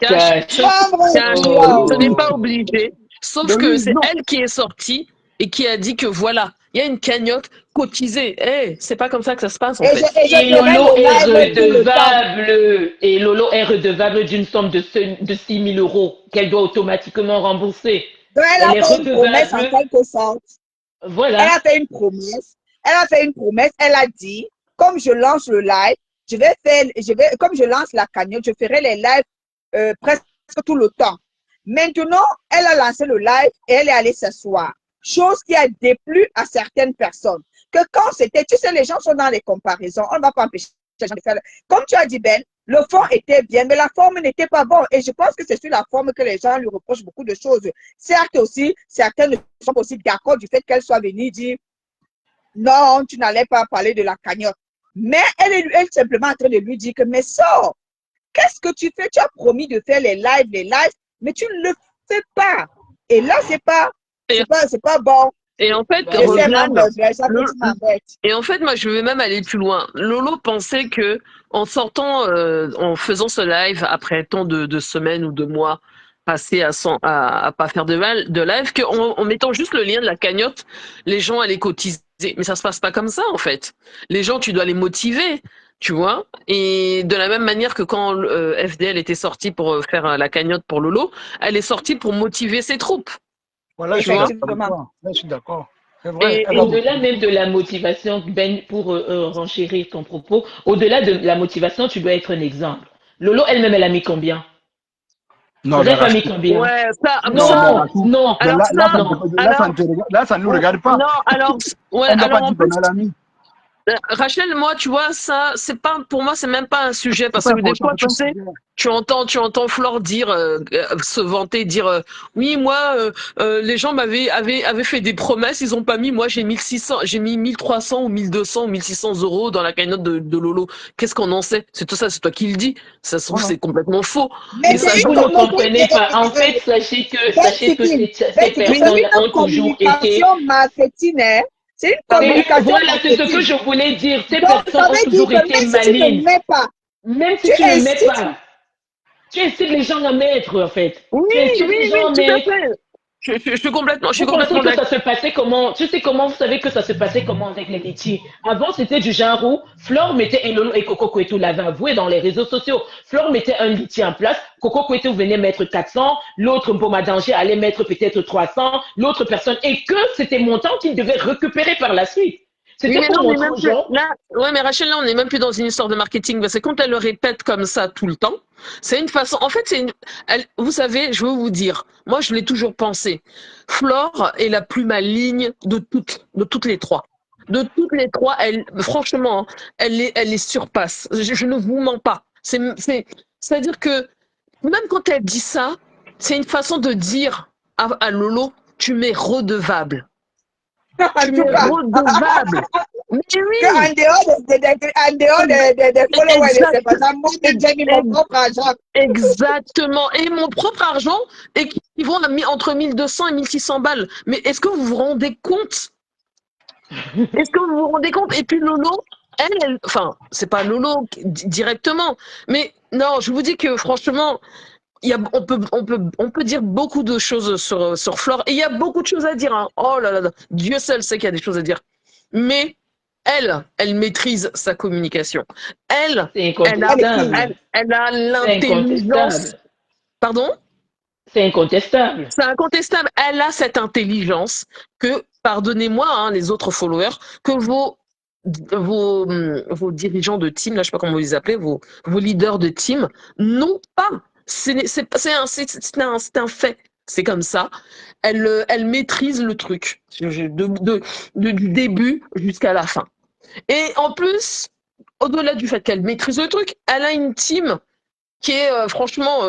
cash, cash. Cash. Cash, Oh. ce n'est pas obligé. Sauf Mais que oui, c'est non. elle qui est sortie et qui a dit que voilà, il y a une cagnotte cotisée. Eh, c'est pas comme ça que ça se passe en Et je, fait. et je Et ferai Lolo le est live tout le temps. redevable. Et Lolo est redevable d'une somme de 6 000 euros qu'elle doit automatiquement rembourser. Donc, elle Elle a est fait une promesse en redevable. quelque sorte. Elle Voilà. a fait une promesse. Elle a fait une promesse. Elle a dit, comme je lance le live, comme je lance la cagnotte, je ferai les lives presque tout le temps. Maintenant, elle a lancé le live et elle est allée s'asseoir. Chose qui a déplu à certaines personnes. Que quand c'était, tu sais, les gens sont dans les comparaisons. On ne va pas empêcher les gens de faire. Comme tu as dit, Ben, le fond était bien, mais la forme n'était pas bonne. Et je pense que c'est sur la forme que les gens lui reprochent beaucoup de choses. Certes aussi, certains ne sont pas aussi d'accord du fait qu'elle soit venue dire non, tu n'allais pas parler de la cagnotte. Mais elle est simplement en train de lui dire que, mais sors, qu'est-ce que tu fais? Tu as promis de faire les lives, mais tu ne le fais pas. Et là, Et, c'est pas bon. et en fait, Bah Je sais oui. même, Roselane, ça que tu m'embêtes. et en fait, moi, je vais même aller plus loin. Lolo pensait que en sortant, en faisant ce live après tant de semaines ou de mois passés à pas faire de live, en mettant juste le lien de la cagnotte, les gens allaient cotiser. Mais ça se passe pas comme ça, en fait. Les gens, tu dois les motiver, tu vois. Et de la même manière que quand FDL était sorti pour faire la cagnotte pour Lolo, elle est sortie pour motiver ses troupes, Voilà, je tu suis vois. d'accord avec Effectivement. toi. Là, je suis d'accord. C'est vrai. Et, Elle va vous Au-delà même de la motivation, Ben, pour renchérir ton propos, au-delà de la motivation, tu dois être un exemple. Lolo elle-même, elle a mis combien? Non, mais Joseph a mis Rachid. combien? ouais, ça, Non, mais ça, Non, Rachid. non, Mais alors là, ça, non. alors, ça ne nous regarde pas. non, alors, ouais, Elle n'a pas alors en dit qu'on plus, a l'ami. Rachel, moi, tu vois, ça, c'est pas, pour moi, c'est même pas un sujet, C'est parce pas que des important. fois, C'est pas tu un sais, sujet. tu entends Flore dire, se vanter, dire, oui, moi, les gens avaient fait des promesses, ils ont pas mis, moi, j'ai 1600, j'ai mis 1300 ou 1200 ou 1600 euros dans la cagnotte de Lolo. Qu'est-ce qu'on en sait? C'est tout ça, c'est toi qui le dis. Ça se trouve, Voilà. c'est complètement faux. Mais Et c'est une Vous sachant ne communication. comprenez pas. En fait, sachez que ces C'est personnes une ont toujours été. communication marketing, hein. C'est une pardon? communication Voilà, c'est ce que marketing. je voulais dire. Ces Donc, personnes ça ont veut dire toujours que été même si tu ne malines. mets pas, Même tu si tu ne mets incites. pas, tu incites les gens à mettre, en fait. Oui, Tu incites oui, les gens oui, à tout à mettre. fait. Je suis Vous pensez complètement que d'accord. ça se passait comment? Tu sais comment, vous savez que ça se passait comment avec les litchis? Avant, c'était du genre où Flore mettait, et Coco Kouetou l'avait avoué dans les réseaux sociaux. Flore mettait un litchi en place, Coco Kouetou venait mettre 400, l'autre Mpoma Danger allait mettre peut-être 300, l'autre personne, et que c'était montant qu'il devait récupérer par la suite. Oui, C'était mais là, pour on est montrer même aux plus, gens. là, ouais, mais Rachel, là, on n'est même plus dans une histoire de marketing, parce que quand elle le répète comme ça tout le temps, c'est une façon, en fait, vous savez, je veux vous dire, moi, je l'ai toujours pensé. Flore est la plus maligne de toutes les trois. De toutes les trois, franchement, elle les surpasse. Je ne vous mens pas. C'est-à-dire que, même quand elle dit ça, c'est une façon de dire à Lolo, tu m'es redevable. En Tu tout m'es cas, redevable. Mais oui, qu'en dehors des followers de ces exact, personnes, moi-même, j'ai mis mon propre argent. exactement. Et mon propre argent équivaut à entre 1200 et 1600 balles. Mais est-ce que vous vous rendez compte? Est-ce que vous vous rendez compte? Et puis Lolo, enfin, c'est pas Lolo directement, mais non, je vous dis que franchement, on peut dire beaucoup de choses sur Flore, et il y a beaucoup de choses à dire, hein. Oh là là, Dieu seul sait qu'il y a des choses à dire. Mais elle maîtrise sa communication. Elle, C'est elle a, Elle écrit. incontestable. elle a C'est l'intelligence. incontestable. Pardon? C'est incontestable. C'est incontestable. Elle a cette intelligence que, pardonnez-moi, hein, les autres followers, que vos dirigeants de team, là, je sais pas comment vous les appelez, vos leaders de team, n'ont pas. C'est un fait. C'est comme ça. Elle maîtrise le truc du début jusqu'à la fin. Et en plus, au-delà du fait qu'elle maîtrise le truc, elle a une team qui est franchement,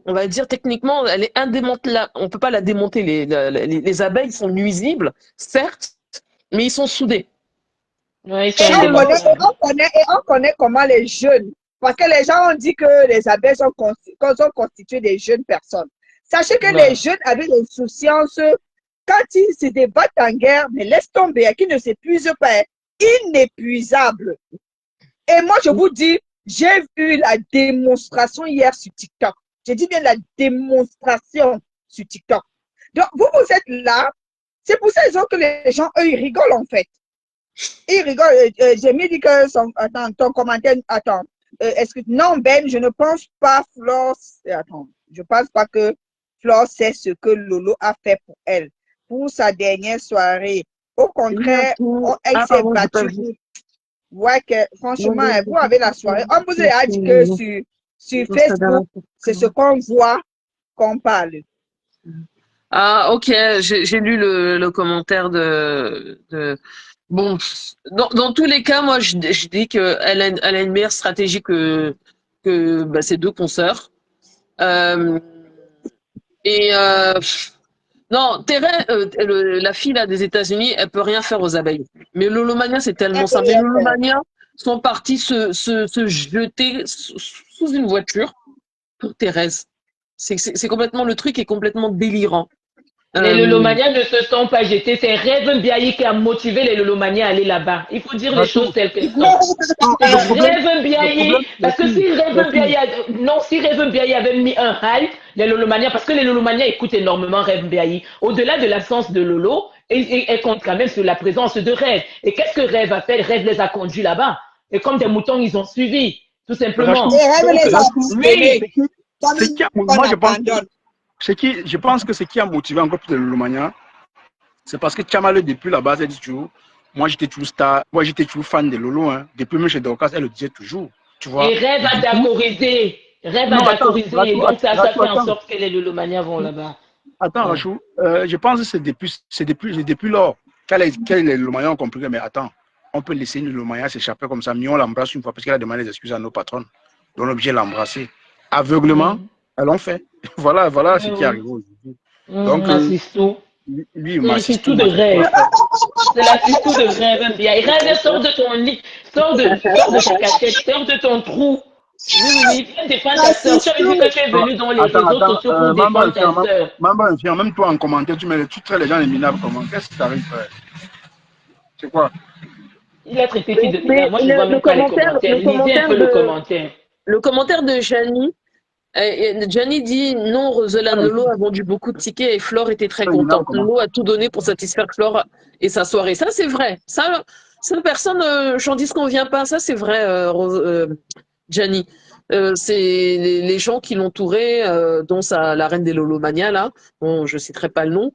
on va dire techniquement, elle est indémantelable. On peut pas la démonter. Les abeilles sont nuisibles, certes, mais ils sont soudés. Ouais, ils Et sont indémontables. on connaît comment les jeunes, parce que les gens ont dit que les abeilles sont constituées des jeunes personnes. Sachez que les Ouais. jeunes avaient l'insouciance, quand ils se débattent en guerre, mais laisse tomber, qui ne s'épuisent pas, inépuisables. Et moi, je vous dis, j'ai vu la démonstration hier sur TikTok. J'ai dit bien la démonstration sur TikTok. Donc, vous êtes là. C'est pour cette raison que les gens, eux, ils rigolent en fait. Ils rigolent. J'ai mis dit que attends, ton commentaire. Attends. Non, Ben, je ne pense pas, Flore. Attends. Je ne pense pas que Flore sait ce que Lolo a fait pour elle. Pour sa dernière soirée. Au contraire, elle s'est battue. Ouais, que franchement, vous avez la soirée. On vous a dit que sur Facebook, c'est ce qu'on voit, qu'on parle. Ah, ok, j'ai lu le commentaire bon, dans tous les cas, moi, je dis qu'elle a une meilleure stratégie que ses deux consoeurs. Non, Thérèse, la fille là des États-Unis, elle peut rien faire aux abeilles. Mais Lolomania, c'est tellement simple. Les Lolomania sont partis se jeter sous une voiture pour Thérèse. C'est complètement, le truc est complètement délirant. Les Lolomaniens ne se sont pas jetés. C'est Rêve Biaye qui a motivé les Lolomaniens à aller là-bas. Il faut dire les choses telles qu'elles sont. C'est Rêve Biaye. Parce que si Rêve Biaye avait mis un hype, les Lolomaniens, parce que les Lolomaniens écoutent énormément Rêve Biaye. Au-delà de l'absence de Lolo, elle compte quand même sur la présence de Rêve. Et qu'est-ce que Rêve a fait? Rêve les a conduits là-bas. Et comme des moutons, ils ont suivi. Tout simplement. Moi, je pense que ce qui a motivé encore plus de Lolomania, c'est parce que Tchamale, depuis la base, elle dit toujours, moi j'étais toujours fan de Lolo, hein. Depuis même chez Dorcas, elle le disait toujours, tu vois. Et Rêve a d'accordiser. Donc ça fait en sorte que les Lolomaniens vont là-bas. Attends, Rachou, je pense que c'est depuis lors que les Lolomaniens ont compris, mais attends, on peut laisser une Lolomania s'échapper comme ça, mais on l'embrasse une fois parce qu'elle a demandé des excuses à nos patrons. Donc on est obligé de l'embrasser. Aveuglement, elles l'ont fait. Voilà ce qui est arrivé aujourd'hui. Donc, lui, c'est tout de Rêve. C'est la tout de Rêve. Rêve, sors de ton lit, sors de ta cachette, sors de ton trou. Oui, viens défendre ta soeur. Tu as vu que tu es venu dans les réseaux sociaux pour défendre ta soeur. Même toi en commentaire, tu traites les gens les minables comment? Qu'est-ce qui t'arrive? C'est quoi? Il a traité de minable. Moi, je vois même pas les commentaires. Lisez un peu le commentaire. Le commentaire de Janie. Gianni dit non, Rosela Lolo a vendu beaucoup de tickets et Flore était très contente. Lolo a tout donné pour satisfaire Flore et sa soirée. Ça, c'est vrai. Ça personne, j'en dis qu'on vient pas. Ça, c'est vrai, Gianni. C'est les gens qui l'entouraient, dont la reine des Lolomania, là, bon, je citerai pas le nom,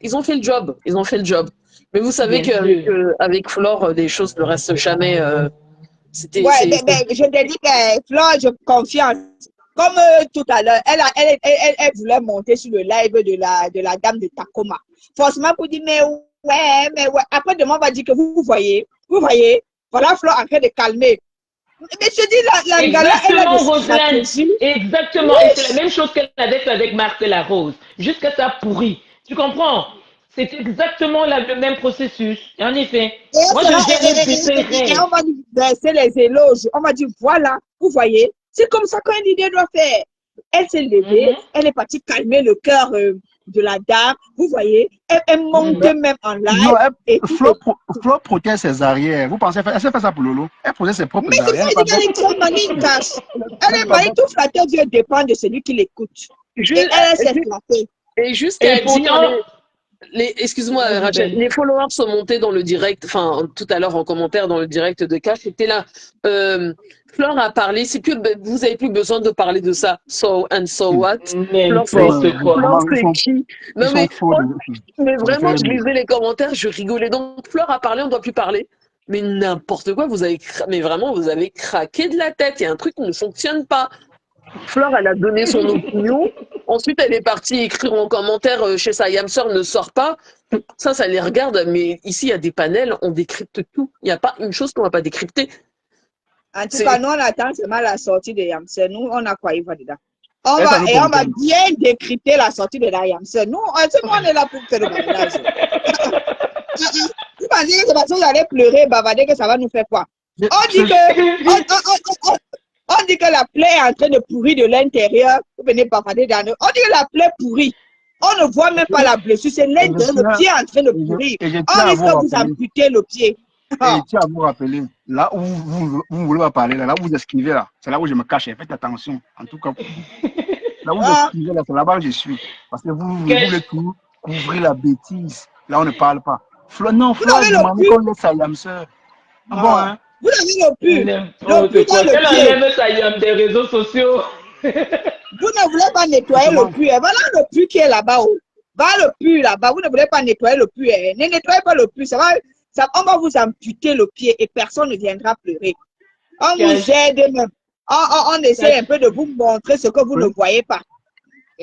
ils ont fait le job. Ils ont fait le job. Mais vous savez qu'avec Flore, des choses ne restent jamais. Je te dis que Flore, je confiance. Comme tout à l'heure, elle voulait monter sur le live de la dame de Tacoma. Forcément pour dire, mais ouais. Après, demain, on va dire que vous voyez. Voilà Flore en train de calmer. Mais je dis, la gala, elle a Roselyne, exactement. Oui. Et c'est la même chose qu'elle avait fait avec Marcella Rose. Jusqu'à ça pourri. Tu comprends? C'est exactement le même processus. En effet. Moi, et on va verser les éloges. On va dire, voilà, vous voyez, c'est comme ça qu'un leader doit faire. Elle s'est levée, elle est partie calmer le cœur de la dame. Vous voyez, elle monte même en live. Flo protège ses arrières. Vous pensez, elle s'est fait ça pour Lolo? Elle protège ses propres arrières. Mais elle est mariée, tout flatteur, Dieu dépend de celui qui l'écoute. Et elle s'est flattée. Et jusqu'à dire... Excuse-moi, Rachel, les followers sont montés dans le direct, enfin, tout à l'heure en commentaire dans le direct de Cash, c'était là. Flore a parlé, c'est plus, vous avez plus besoin de parler de ça. So what? Flore, c'est qui? Non, mais vraiment, je lisais les commentaires, je rigolais. Donc, Flore a parlé, on ne doit plus parler. Mais n'importe quoi, mais vraiment, vous avez craqué de la tête. Il y a un truc qui ne fonctionne pas. Flore, elle a donné son opinion. Ensuite, elle est partie écrire en commentaire chez sa Yamseur ne sort pas. Ça les regarde. Mais ici, il y a des panels, on décrypte tout. Il n'y a pas une chose qu'on ne va pas décrypter. En tout cas, nous, on attend seulement la sortie de Yamseur. Nous, on a quoi, il va dedans. On Et ça nous va contente. bien décrypter la sortie de la Yamseur. Nous, on est là pour faire le mariage. Vous pensez que c'est parce que vous allez pleurer, bavarder, que ça va nous faire quoi? On dit que, on dit que la plaie est en train de pourrir de l'intérieur. Vous venez bavarder dans le... On dit que la plaie pourrit. On ne voit même pas la blessure. C'est l'intérieur, le pied est en train de pourrir. Et je On tiens à risque vous que vous rappeler, amputez le pied. et je tiens à vous rappeler, là où vous voulez pas parler, là où vous esquivez, là, c'est là où je me cache. Faites attention, en tout cas. Là où vous esquivez, là, c'est là-bas que je suis. Parce que vous voulez tout couvrir la bêtise. Là, on ne parle pas. Non, Flo a demandé qu'on laisse sa Yamseur. Ah bon, hein? Vous avez le pu. N'importe quoi. Qu'elle enlève sa Yam des réseaux sociaux. Vous ne voulez pas nettoyer le puits. Voilà le puits qui est là-bas. Va le puits là-bas. Vous ne voulez pas nettoyer le puits. Ne nettoyez pas le puits. On va vous amputer le pied et personne ne viendra pleurer. On vous aide même. On essaie un peu de vous montrer ce que vous ne voyez pas.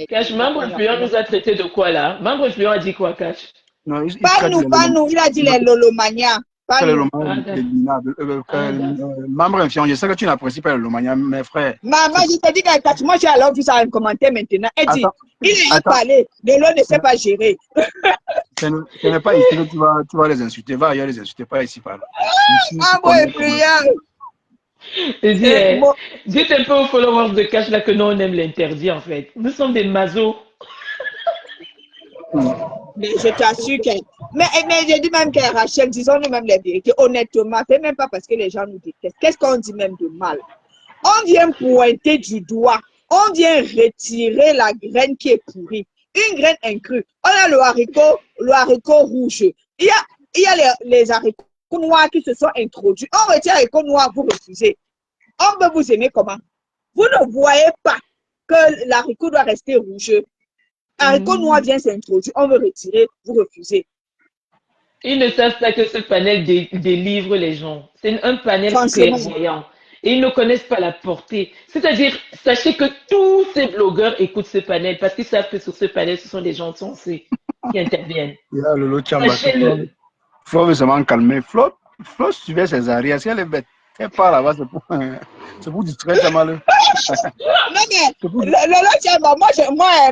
Cash, Membre Fluent nous a traité de quoi là? Membre Fluent a dit quoi, Cash? Non, Pas nous. Il a dit les lolomanias. Pas nous. Membre influent, je sais que tu n'apprécies pas le Lomania, mes frères. Maman, je t'ai dit que moi j'ai alors vu ça en commentaire maintenant. Elle dit, il a parlé, de l'eau ne sait pas gérer. Ce n'est pas ici que tu vas les insulter. Va ailleurs les insulter, pas ici, par là. Ah bon, effrayant. Dites un peu aux followers de Cash là que nous on aime l'interdit en fait. Nous sommes des mazos. Mais je t'assure que. Mais je dis même que Rachel, disons-nous même les vérités. Honnêtement, c'est même pas parce que les gens nous détestent. Qu'est-ce qu'on dit même de mal? On vient pointer du doigt. On vient retirer la graine qui est pourrie. Une graine incrue. On a le haricot rouge. Il y a les haricots noirs qui se sont introduits. On retire les haricots noirs, vous refusez. On peut vous aimer comment? Vous ne voyez pas que l'haricot doit rester rouge. Haricot noir vient s'introduire, on veut retirer, vous refusez. Ils ne savent pas que ce panel délivre les gens. C'est un panel clairvoyant. Et ils ne connaissent pas la portée. C'est-à-dire, sachez que tous ces blogueurs écoutent ce panel parce qu'ils savent que sur ce panel, ce sont des gens sensés qui interviennent. Sachez-le. Flo veut seulement calmer. Flo suivait ses arrières. Si elle est bête, elle part là-bas, c'est pour distraire Tchamaleu. Non, mais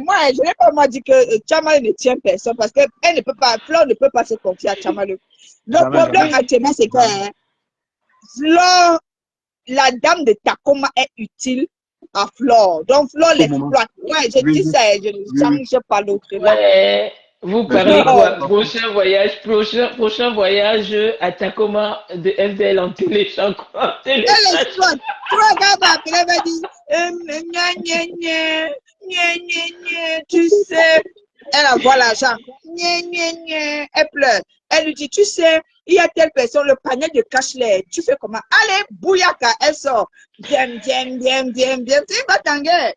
moi, je n'ai pas dit que Tchamaleu ne tient personne parce que Flo ne peut pas se confier à Tchamaleu. Le problème actuellement, c'est que Flo, la dame de Takoma est utile à Flore. Donc, Flore l'exploite. Ouais, je dis ça, je ne change pas l'autre. Ouais, vous parlez quoi? Prochain voyage à Takoma de FDL en télécharge quoi? Elle exploite. Tu regardes, elle va dire, tu sais, elle envoie l'argent. Elle pleure. Elle lui dit, tu sais, il y a telle personne, le panel de cash-lait, tu fais comment? Allez, bouyaka, elle sort. Bien. C'est une va-t-en-guerre.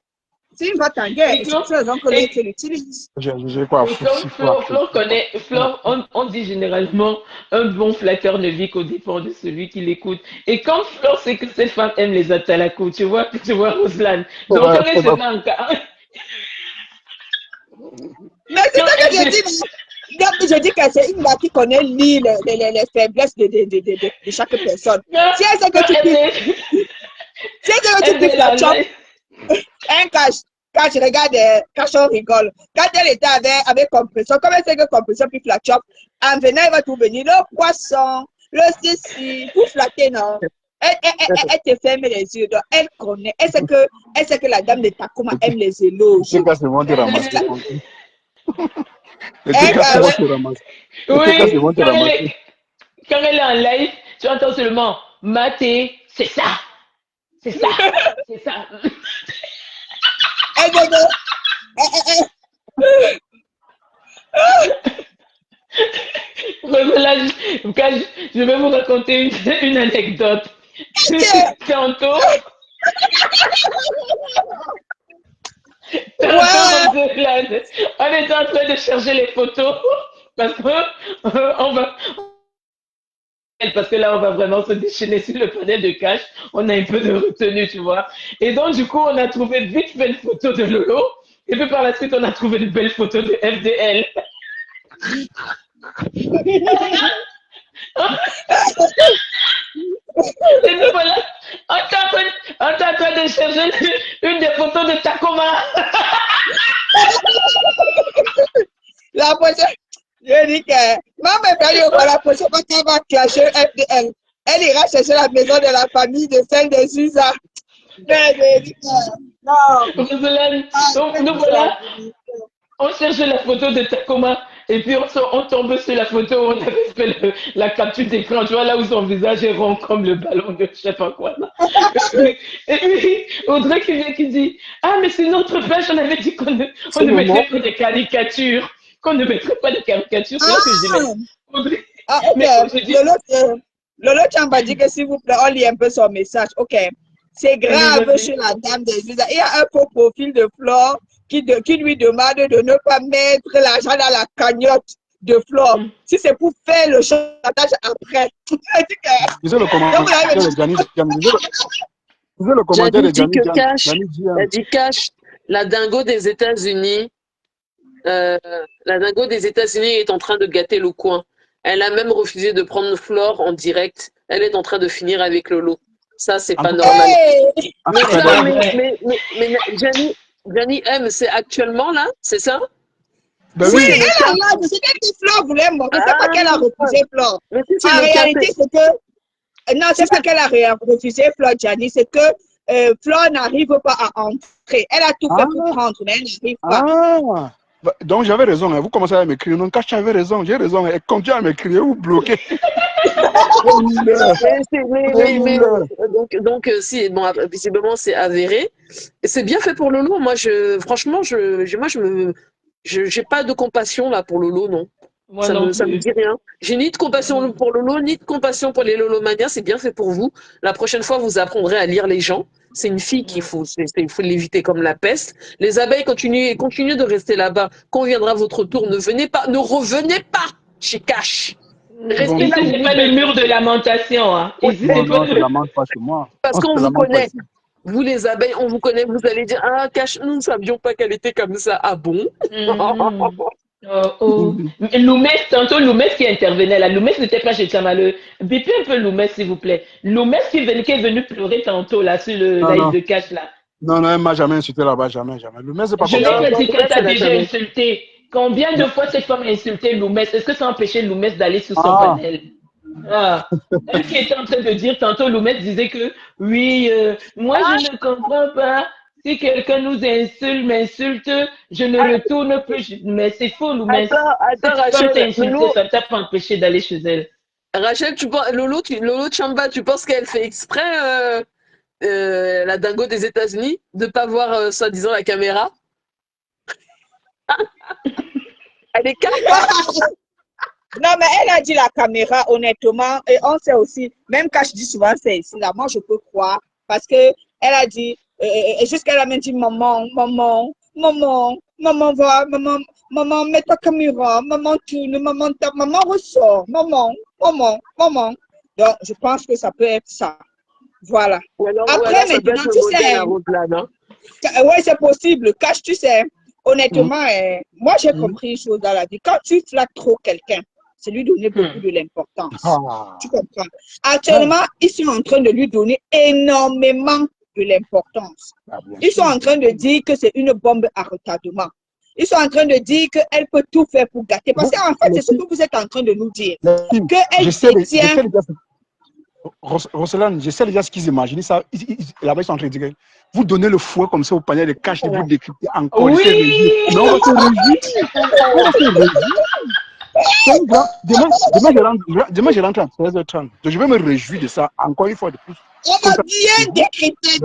C'est une va-t-en-guerre. C'est pour raison que l'autre l'utilise. Je crois. Flore, on dit généralement, un bon flatteur ne vit qu'au dépend de celui qui l'écoute. Et quand Flore sait que ces femmes aiment les atalakou, tu vois Roslane. Donc, elle est seulement en cas. Mais c'est ça que je dis. Je dis que c'est une dame qui connaît les faiblesses de chaque personne. Si elle sait que tu piques la chop, un cache, regarde, cache, on rigole. Quand elle était avec compression, comme elle sait que compression pique la chop, en venant, elle va tout venir. Le poisson, le ceci, pour flatter, non. Elle te ferme les yeux. Donc, elle connaît. Elle sait que la dame de Takoma aime les éloges. C'est quoi, c'est bon de ramasser. Oui, quand elle est en live, tu entends seulement maté, c'est ça. Là, je vais vous raconter une anecdote. Tantôt, on est en train de chercher les photos parce qu'on va parce que là, on va vraiment se déchaîner sur le panel de cash. On a un peu de retenue, tu vois. Et donc, du coup, on a trouvé vite fait une photo de Lolo. Et puis par la suite, on a trouvé une belle photo de FDL. Et nous voilà, on est en train de chercher une des photos de Tacoma. La prochaine, je dis que maman la prochaine fois qu'elle va clasher FDL, elle ira chercher la maison de la famille de celle de Suza. Mais je dis que non. Roselaine, donc nous voilà, on cherche la photo de Tacoma et puis on tombe sur la photo où on avait fait la capture d'écran, tu vois, là où son visage est rond comme le ballon de je sais pas quoi. Là. Et puis Audrey qui vient qui dit ah, mais c'est notre page, on avait dit qu'on ne mettrait pas de caricatures. Qu'on ne mettrait pas de caricatures. C'est là que je dis, mais Audrey. Ah, ok. Mais je dis, Lolo Chamba dit que s'il vous plaît, on lit un peu son message. Ok. C'est grave chez la dame des visas. Il y a un faux profil de Flore qui lui demande de ne pas mettre l'argent dans la cagnotte de Flore. Si c'est pour faire le chantage après. Disais le commentaire de Gianni. Elle dit Cash, la dingo des États-Unis. La dingo des États-Unis est en train de gâter le coin. Elle a même refusé de prendre Flore en direct. Elle est en train de finir avec Lolo. Ça, c'est pas normal. Hey! Mais Gianni M, c'est actuellement là, c'est ça? Ben Oui, oui. elle a là, c'était que Flore voulait montrer. C'est pas qu'elle a refusé Flore. Mais si c'est En le cas, réalité, c'est que. Non, c'est pas qu'elle a refusé Flore, Gianni. C'est que Flore n'arrive pas à entrer. Elle a tout fait pour prendre, mais elle n'arrive pas. Ah! Donc j'avais raison, hein. Vous commencez à m'écrire. Non, Cash avait raison, j'ai raison. Elle continue à m'écrire, vous bloquez. Donc, si, bon, visiblement, c'est avéré. Et c'est bien fait pour Lolo. Moi, franchement, j'ai pas de compassion là pour Lolo, non. moi Ça non me dit rien. J'ai ni de compassion pour Lolo, ni de compassion pour les Lolomaniens. C'est bien fait pour vous. La prochaine fois, vous apprendrez à lire les gens. C'est une fille il faut l'éviter comme la peste. Les abeilles, continuez de rester là-bas. Quand viendra votre tour, ne revenez pas chez Cash. Restez là, c'est pas le mur de lamentation. Hein. Non, je ne lamente pas chez moi. Parce qu'on vous connaît. Vous, les abeilles, on vous connaît. Vous allez dire, ah, Cash, nous ne savions pas qu'elle était comme ça. Ah bon? Loumès, tantôt Loumès qui intervenait là. Loumès n'était pas chez Chamaleux. Bipez un peu Loumès, s'il vous plaît. Loumès qui est venu pleurer tantôt là sur le live de Cash là. Non, elle m'a jamais insulté là-bas, jamais. Loumès, c'est pas Je comme ça. l'ai dit qu'elle t'a déjà insulté. Combien de fois cette femme a insulté Loumès? Est-ce que ça a empêché Loumès d'aller sur son panel? Elle qui était en train de dire tantôt, Loumès disait que oui, moi je ne comprends pas. Si quelqu'un nous m'insulte, je ne retourne plus. Mais c'est faux, Loumès. Attends, Rachel, ça t'a pas empêché d'aller chez elle. Rachel, Lolo Chamba, tu penses qu'elle fait exprès la dingo des États-Unis de pas voir soi-disant la caméra? Elle est calme. Non, mais elle a dit la caméra, honnêtement, et on sait aussi, même quand je dis souvent c'est ici, là, moi je peux croire, parce que elle a dit, et jusqu'elle a même dit, maman, va, maman, mets ta caméra, maman tourne, maman ressort, maman. Donc, je pense que ça peut être ça. Voilà. Après, maintenant, tu sais, oui, c'est possible. Cash, tu sais, honnêtement, moi j'ai compris une chose dans la vie. Quand tu flattes trop quelqu'un, c'est lui donner beaucoup de l'importance. Tu comprends? Actuellement, ils sont en train de lui donner énormément de l'importance. Ils sont en train de dire que c'est une bombe à retardement. Ils sont en train de dire qu'elle peut tout faire pour gâter. Parce qu'en fait, c'est ce que vous êtes en train de nous dire. Qu'elle détient... Roselaine, je sais déjà ce qu'ils imaginent. Là-bas, ils sont en train de dire vous donnez le fouet comme ça au panier de cash et vous décryptez encore. Oui! Non, on va se réjouir. Demain, je rentre à 13h30. Donc, je vais me réjouir de ça encore une fois de plus. On va bien décrypter.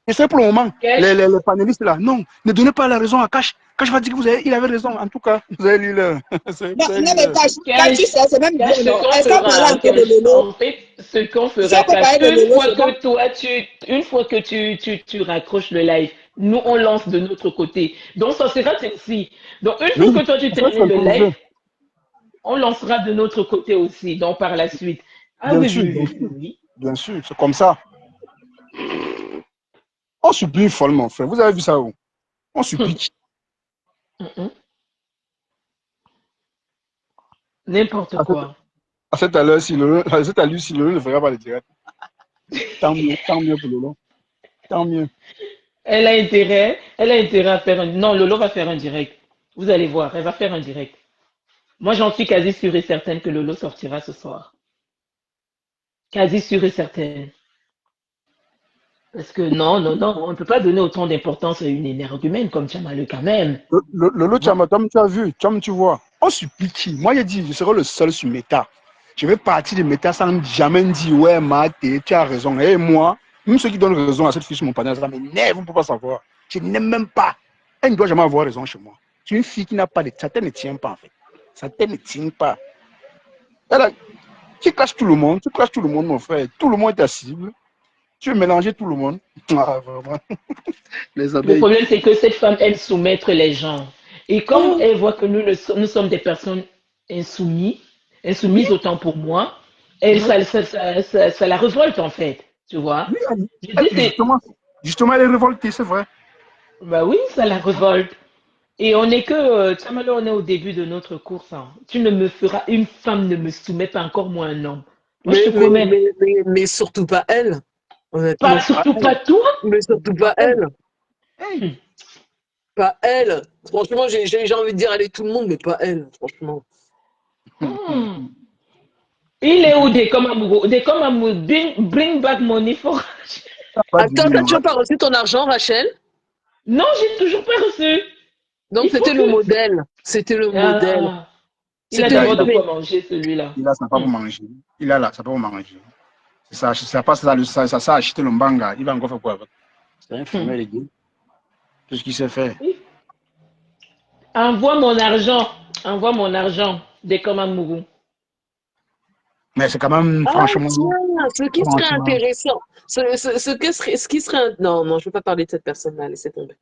Et c'est pour le moment, les panélistes là, non, ne donnez pas la raison à Cash. Cash va dire qu'il avait raison. En tout cas, vous avez lu le. Non, mais Cash, tu sais, c'est même bien. Est-ce qu'on parle un peu de Lolo? En fait, ce qu'on fera, une fois que tu raccroches le live, nous, on lance de notre côté. Donc, ça sera celle-ci. Donc, une fois que toi, tu termines le live, on lancera de notre côté aussi, donc par la suite. Ah Bien oui, sûr, oui, bien oui, sûr. oui, oui. Bien sûr, c'est comme ça. On supplie follement, frère. Vous avez vu ça où? On supplie qui? Mhm. N'importe À cette, quoi. à cette heure, si à cette allure, si le ne fera pas le direct. Tant mieux pour Lolo. Tant mieux. Elle a intérêt à faire un... Non, Lolo va faire un direct. Vous allez voir, elle va faire un direct. Moi, j'en suis quasi sûre et certaine que Lolo sortira ce soir. Quasi sûre et certaine. Parce que non, non, non, on ne peut pas donner autant d'importance à une énergumène comme Tchamalu quand même. Lolo, Tu vois? comme tu as vu, comme tu vois, on supplie qui? Moi, j'ai dit, je serai le seul sur Meta. Je vais partir de Meta sans jamais dire, ouais, Maté, tu as raison. Et moi, même ceux qui donnent raison à cette fille sur mon panel, ça m'énerve, vous ne pouvez pas savoir. Je n'aime même pas. Elle ne doit jamais avoir raison chez moi. C'est une fille qui n'a pas de... Ça ne tient pas, en fait. Ça ne tient pas. Elle a... Tu clashes tout le monde, mon frère. Tout le monde est ta cible. Tu veux mélanger tout le monde. Ah, vraiment. Les Le abeilles. problème, c'est que cette femme aime soumettre les gens. Et comme Oh, elle voit que nous sommes des personnes insoumises, oui, insoumises autant pour moi, elle, oui, ça la révolte en fait. Tu vois? oui, Je dis, c'est, justement, elle est révoltée, c'est vrai. bah oui, ça la révolte. Et on est que, Tchamalo, on est au début de notre course, hein. Tu ne me feras, une femme ne me soumet pas, encore moins un homme. Moi, je te promets, Mais surtout pas elle, pas, honnêtement. Ah, surtout pas toi. Mais surtout ah, pas elle. elle. Hey, Hmm. Pas elle. Franchement, j'ai envie de dire allez tout le monde, mais pas elle, franchement. Hmm. Il est où des comme amoureux? Des comme amoureux, bring back money for. t'as pas dit Attends, oui, t'as non. toujours pas reçu ton argent, Rachel? Non, j'ai toujours pas reçu. Donc Il faut c'était que. le modèle. C'était le modèle. Ah, il a Il C'était a, d'abord il de a, quoi mais manger, celui-là. il a ça pas Hmm. pour manger. Il a là, ça pas pour manger. Ça passe ça a acheté le mbanga. Il va encore faire quoi avec? C'est un Hmm. fumeur de gueule. Tout ce qu'il sait faire. Envoie mon argent. Envoie mon argent. Des comme amoureux. Mais c'est quand même, ah tiens, franchement, ce qui serait franchement, intéressant, ce qui serait non non, je veux pas parler de cette personne-là, laissez tomber.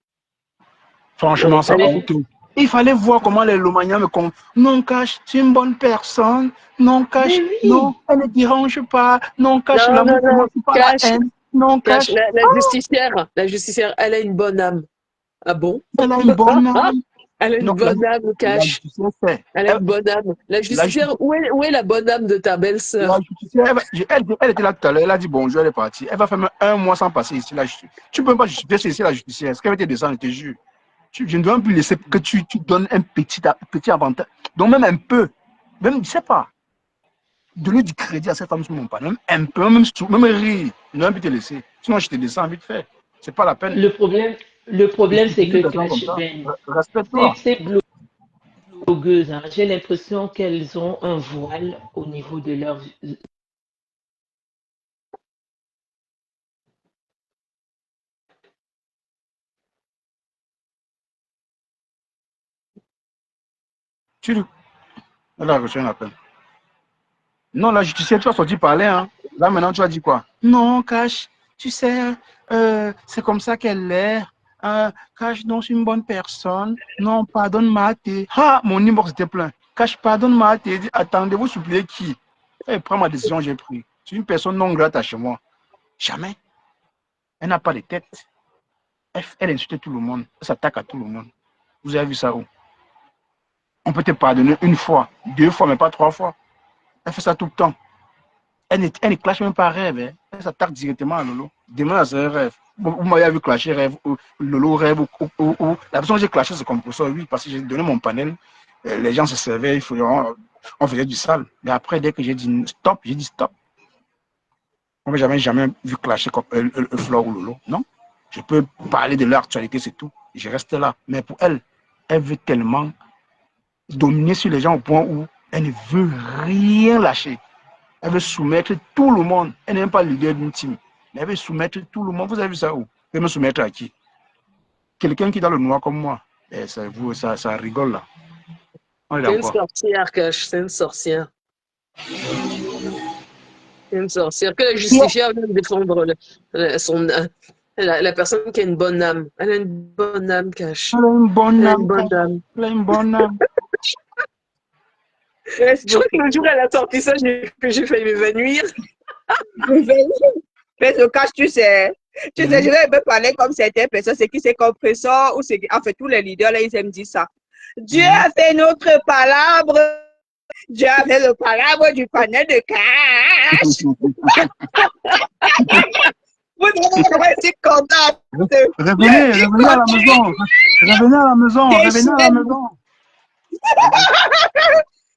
franchement, ça Mais honte. Il fallait voir comment les Lomaniens me comptent. Non, Cash, c'est une bonne personne. Non, Cash, mais non, oui. elle ne dérange pas. Non, Cash, Non l'amour non pour non, moi, c'est pas la cache haine. Non, cache Cash, la justicière, elle a une bonne âme. Ah bon? elle a une bonne âme. Elle a une Non, bonne âme, la cache. justicière fait. Elle a une bonne âme. La La justicière, justicière, où est la bonne âme de ta la belle-sœur? justicière, elle était là tout à l'heure. Elle a dit bonjour, elle est partie. Elle va faire même un mois sans passer ici. Tu ne peux pas justifier c'est ici la justicière. Est-ce qu'elle va te descendre, je te jure. Je ne dois plus laisser que tu donnes un petit avantage. Donc, même un peu, même, je ne sais pas, donner du crédit à cette femme sur mon panneau, même un peu, même rire. Je ne dois plus te laisser. Sinon, je te descends vite fait. Ce n'est pas la peine. Le problème, le Je problème, suis c'est une que personne comme Clash ça. Ben, Respecte-toi. ces blogueuses, hein, j'ai l'impression qu'elles ont un voile au niveau de leur. Tu, elle a reçu un appel. Non, la justicière, tu vas sortir parler. Hein. Là, maintenant, tu vas dire quoi? Non, Cash, tu sais, c'est comme ça qu'elle est. Cash, non, c'est une bonne personne. Non, pardonne Maté. Ah, mon inbox était plein. Cash, pardonne Maté. Attendez-vous supplier qui? Elle prend ma décision, j'ai pris. C'est une personne non grate chez moi. Jamais. Elle n'a pas de tête. Elle insulte tout le monde. Elle s'attaque à tout le monde. Vous avez vu ça où? On peut te pardonner une fois, deux fois, mais pas trois fois. Elle fait ça tout le temps. Elle ne clash même pas rêve. Hein. Elle s'attaque directement à Lolo. Demain, c'est un rêve. Vous m'avez vu clasher rêve, Lolo rêve, la personne que j'ai clashé, c'est comme pour ça, oui, parce que j'ai donné mon panel. Les gens se servaient, on faisait du sale. Mais après, dès que j'ai dit stop, j'ai dit stop. On n'a jamais vu clasher comme Flore ou Lolo. Non. Je peux parler de leur actualité, c'est tout. Je reste là. Mais pour elle, elle veut tellement dominer sur les gens au point où elle ne veut rien lâcher. Elle veut soumettre tout le monde. Elle n'est même pas leader d'une team. Mais elle veut soumettre tout le monde. Vous avez vu ça où? Elle veut me soumettre à qui? Quelqu'un qui est dans le noir comme moi. Et ça rigole là. On est C'est une d'accord. sorcière, cache, c'est une sorcière. C'est une sorcière. Que la justicière vient défendre la personne qui a une bonne âme. Elle a une bonne âme, cache. Elle a une bonne Elle a une âme. bonne âme. Elle a une bonne âme. Je crois que le jour où elle a sorti ça, j'ai failli m'évanouir. Mais le cash, tu sais, je vais me parler comme certaines personnes, c'est qui c'est compresseur ou c'est en fait tous les leaders là, ils aiment dire ça. Dieu a fait notre palabre. Dieu a fait le palabre du panel de cash. Vous devez être content. Revenez à la maison. Revenez à la maison. Revenez à la maison.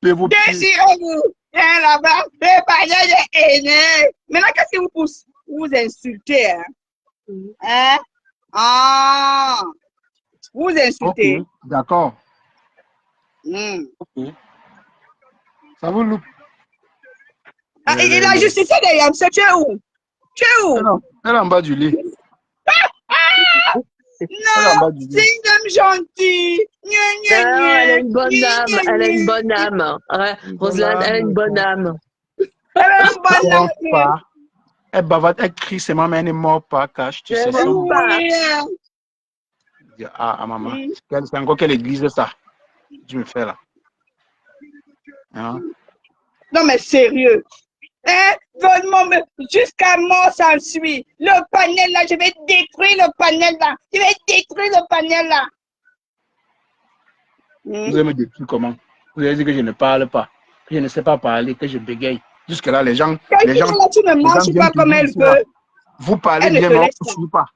Déchirez-vous. Viens là-bas. Préparez des haineux. Maintenant, qu'est-ce qui vous pousse? Vous insultez. Hein? Hein? Ah. Vous insultez. Okay, d'accord. Okay. Ça vous loupe. Ah, il a justifié des yams. Tu es où? Tu es où? Elle est en bas du lit. Non, c'est une dame gentille. Elle a une bonne âme. Elle a une bonne âme. Ouais, Roselyne, elle a une bonne âme. Elle a une bonne âme. Elle bavarde, elle crie, c'est maman, elle n'est morte pas, cache. Tu sais ça. Ah, maman. C'est encore quelle église ça? Tu me fais là. Hein? Non, mais sérieux. Hein? Jusqu'à mort s'en suit. Le panel là, je vais détruire le panel là. Je vais détruire le panel là. Vous allez me détruire comment? Vous allez dire que je ne parle pas, que je ne sais pas parler, que je bégaye. Jusque-là, les gens. Là, tu ne manges pas comme elle veut. Vous parlez bien, mais on ne vous suit pas.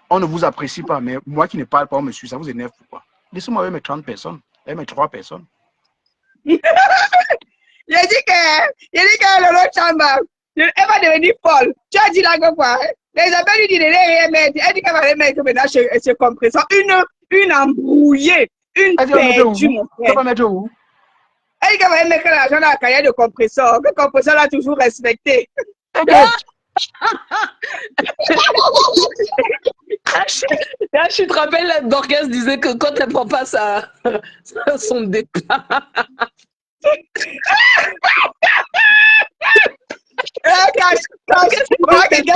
On ne vous apprécie pas, mais moi qui ne parle pas, on me suit. Ça vous énerve pourquoi? Laissez-moi avec mes 30 personnes, avec mes 3 personnes. J'ai dit que Lolo Chamba, elle va devenir folle. Tu as dit là que quoi? Les appels lui disent de rien mettre. Elle dit qu'elle va les mettre maintenant chez compresseur. Une embrouillée, une perdue, mon frère. Elle va mettre où? Elle dit qu'elle va mettre l'argent dans la carrière de compresseur. Que le compresseur l'a toujours respecté. Je te rappelle, Dorcas disait que quand elle ne prend pas son départ. Qu'est-ce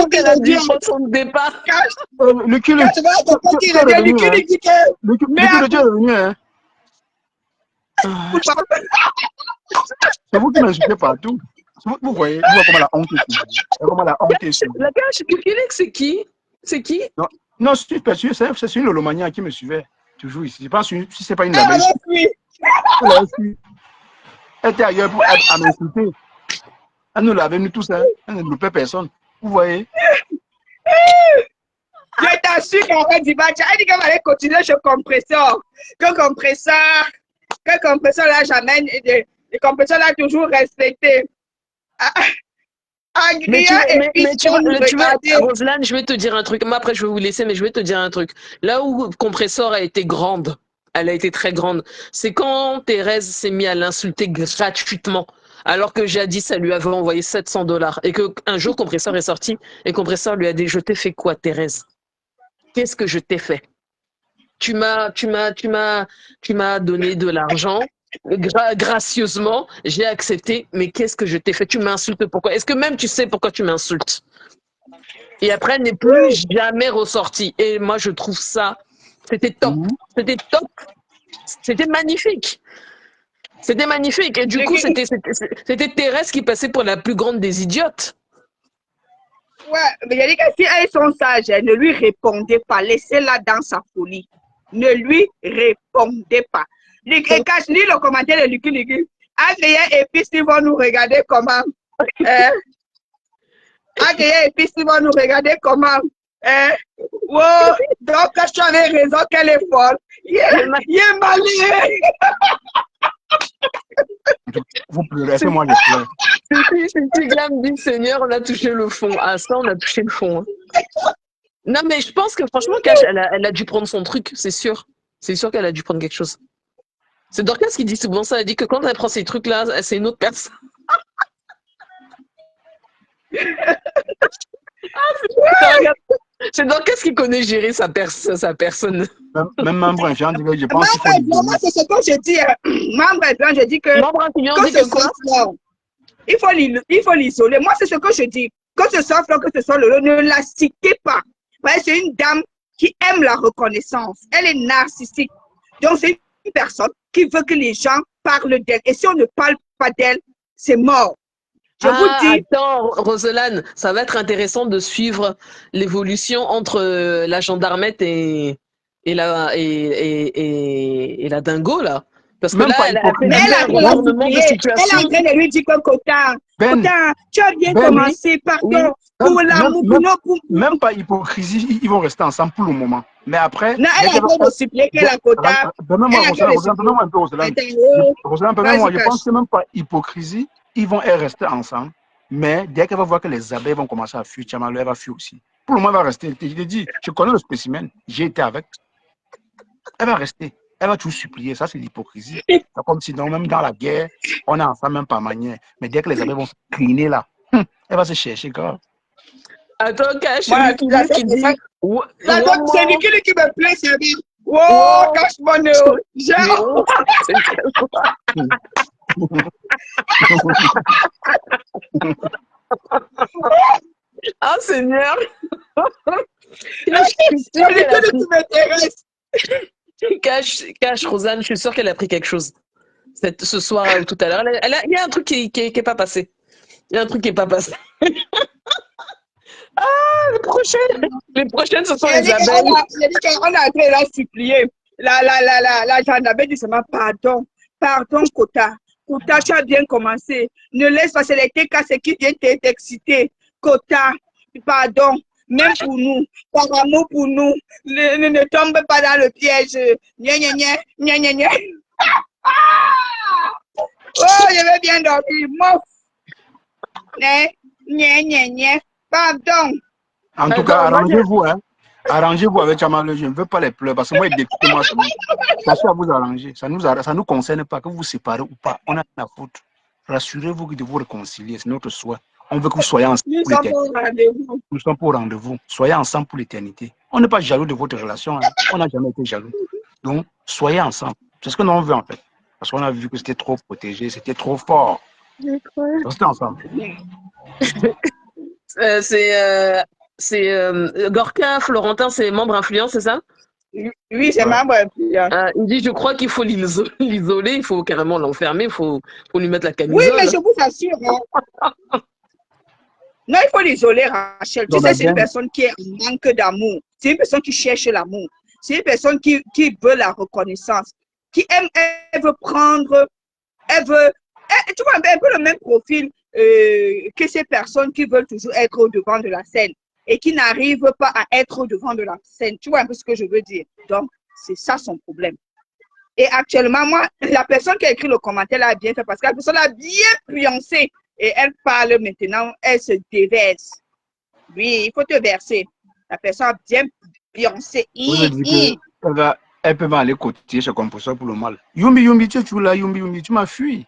qu'elle a dit sur son départ? Le cul de Dieu est revenu. C'est vous qui m'insultez partout. Vous voyez comment la honte est sur vous. Comment la honte est sur vous. La cache, c'est qui? C'est qui? Non, c'est une Lolomania qui me suivait toujours ici. Je pense si ce n'est pas une abeille. Elle était ailleurs pour m'insulter. Elle nous l'avait mis tous, hein. Elle ne loupait personne. Vous voyez? Je t'assure qu'elle va dire, elle dit qu'elle va aller continuer chez compresseur. Que compresseur là jamais, le compresseur là toujours respecté. Mais tu vois, Roselyne, je vais te dire un truc. Moi, après, je vais vous laisser, mais je vais te dire un truc. Là où Compresseur a été grande, elle a été très grande, c'est quand Thérèse s'est mise à l'insulter gratuitement, alors que jadis, elle lui avait envoyé 700 $. Et qu'un jour, Compresseur est sorti, et Compresseur lui a dit, je t'ai fait quoi, Thérèse? Qu'est-ce que je t'ai fait? Tu m'as donné de l'argent. Gracieusement, j'ai accepté, mais qu'est-ce que je t'ai fait? Tu m'insultes pourquoi? Est-ce que même tu sais pourquoi tu m'insultes? Et après, elle n'est plus jamais ressortie. Et moi, je trouve ça, c'était top. C'était top. C'était magnifique. C'était magnifique. Et du coup, c'était Thérèse qui passait pour la plus grande des idiotes. Ouais, mais il y a des gars, si elles sont sages, ne lui répondez pas. Laissez-la dans sa folie. Ne lui répondez pas. Lis le commentaire de Lucky Lucky. Agréé et puis ils vont nous regarder comment. Agréé et puis ils vont nous regarder comment. Wow, donc tu avais raison qu'elle est folle. Il est malin. Vous pleurez, fais-moi le pleur. C'est une gamme du Seigneur, on a touché le fond. Ah, ça, on a touché le fond. Non, mais je pense que franchement, Cash, elle a dû prendre son truc, c'est sûr. C'est sûr qu'elle a dû prendre quelque chose. C'est Dorcas qui dit souvent ça. Elle dit que quand elle prend ces trucs-là, c'est une autre personne. C'est Dorcas qui connaît gérer sa personne. Même membre influent, je pense qu'il faut... Moi, c'est ce que je dis. Membre influent, je dis que... Il faut l'isoler. Moi, c'est ce que je dis. Que ce soit Flo, que ce soit Lolo, ne la citez pas. C'est une dame qui aime la reconnaissance. Elle est narcissique. Donc, c'est une personne qui veut que les gens parle d'elle. Et si on ne parle pas d'elle, c'est mort. Je vous dis. Attends, Roselane, ça va être intéressant de suivre l'évolution entre la gendarmette et la dingo, là. Parce que Même là, pas elle a fait Mais hypocrisie. elle est un en train de la retournement de supplier. Elle est en situation. train de lui dire que Kota, Ben, Kota, tu as bien Ben, commencé, oui. pardon, pour l'amour, pour nos... même pas hypocrisie, ils vont rester ensemble pour le moment. Mais après, Non, elle dès est en qu'elle va. train de supplier qu'elle a Kota. Permets-moi, Elle est en train Rosalane, de Rosalane, supplier. permets-moi un peu, Rosalane. Attends, Rosalane, permets-moi, vas-y, je pense que cache. c'est même pas hypocrisie. Ils vont rester ensemble. Mais dès qu'elle va voir que les abeilles vont commencer à fuir, Tchamalou, elle va fuir aussi. Pour le moment, elle va rester. Je l'ai dit, je connais le spécimen. J'ai été avec. Elle va rester. Elle va toujours supplier. Ça, c'est l'hypocrisie. C'est comme si, même dans la guerre, on est ensemble, même pas manière. Mais dès que les abeilles vont se cliner là, elle va se chercher, grave. Attends, Cash, c'est Voilà, Lucky Luke qui dit c'est Lucky qui me plaît, c'est bien. Wow, Wow. cache mon nez. Genre. Ah, Seigneur! C'est Lucky qui m'intéresse. Cash, Rosanne, je suis sûre qu'elle a pris quelque chose ce soir ou tout à l'heure. Il y a un truc qui est pas passé. Il y a un truc qui est pas passé. Ah, les prochaines, ce sont les abeilles. On a été là supplier. La gendarme dit seulement pardon, Kota. Kota, tu as bien commencé. Ne laisse pas, c'est les TK qui viennent t'exciter. Kota, pardon, même pour nous, par amour pour nous, ne tombe pas dans le piège. Gna. Oh, je vais bien dormir. Mof. Gna. Pardon. En tout cas, arrangez-vous, hein. Arrangez-vous avec Tchamalou. Je ne veux pas les pleurs parce que moi, écoutez-moi, cherchez à vous arranger. Ça nous concerne pas, que vous vous séparez ou pas. On a la faute. Rassurez-vous de vous réconcilier. C'est notre souhait. On veut que vous soyez ensemble. Nous sommes au rendez-vous. Nous sommes pour rendez-vous. Soyez ensemble pour l'éternité. On n'est pas jaloux de votre relation. Hein. On n'a jamais été jaloux. Donc, soyez ensemble. C'est ce que nous on veut en fait. Parce qu'on a vu que c'était trop protégé, c'était trop fort. Restez ensemble. Gorka Florentin, c'est membre influent, c'est ça? Oui, c'est membre influent. Il dit, je crois qu'il faut l'isoler, il faut carrément l'enfermer, il faut lui mettre la camisole. Oui, mais je vous assure. Hein. Non, il faut l'isoler, Rachel. Tu sais, c'est une personne qui est en manque d'amour. C'est une personne qui cherche l'amour. C'est une personne qui veut la reconnaissance. Qui aime, elle veut prendre, tu vois, un peu le même profil que ces personnes qui veulent toujours être au devant de la scène et qui n'arrivent pas à être au devant de la scène. Tu vois un peu ce que je veux dire. Donc, c'est ça son problème. Et actuellement, moi, la personne qui a écrit le commentaire l'a bien fait parce que la personne l'a bien pioncé. Et elle parle maintenant, elle se déverse. Oui, il faut te verser. La personne a bien pioncé. Elle peut aller côté chez Composeur pour le mal. Yumbi, tu es toujours là, Yumbi, tu m'as fui.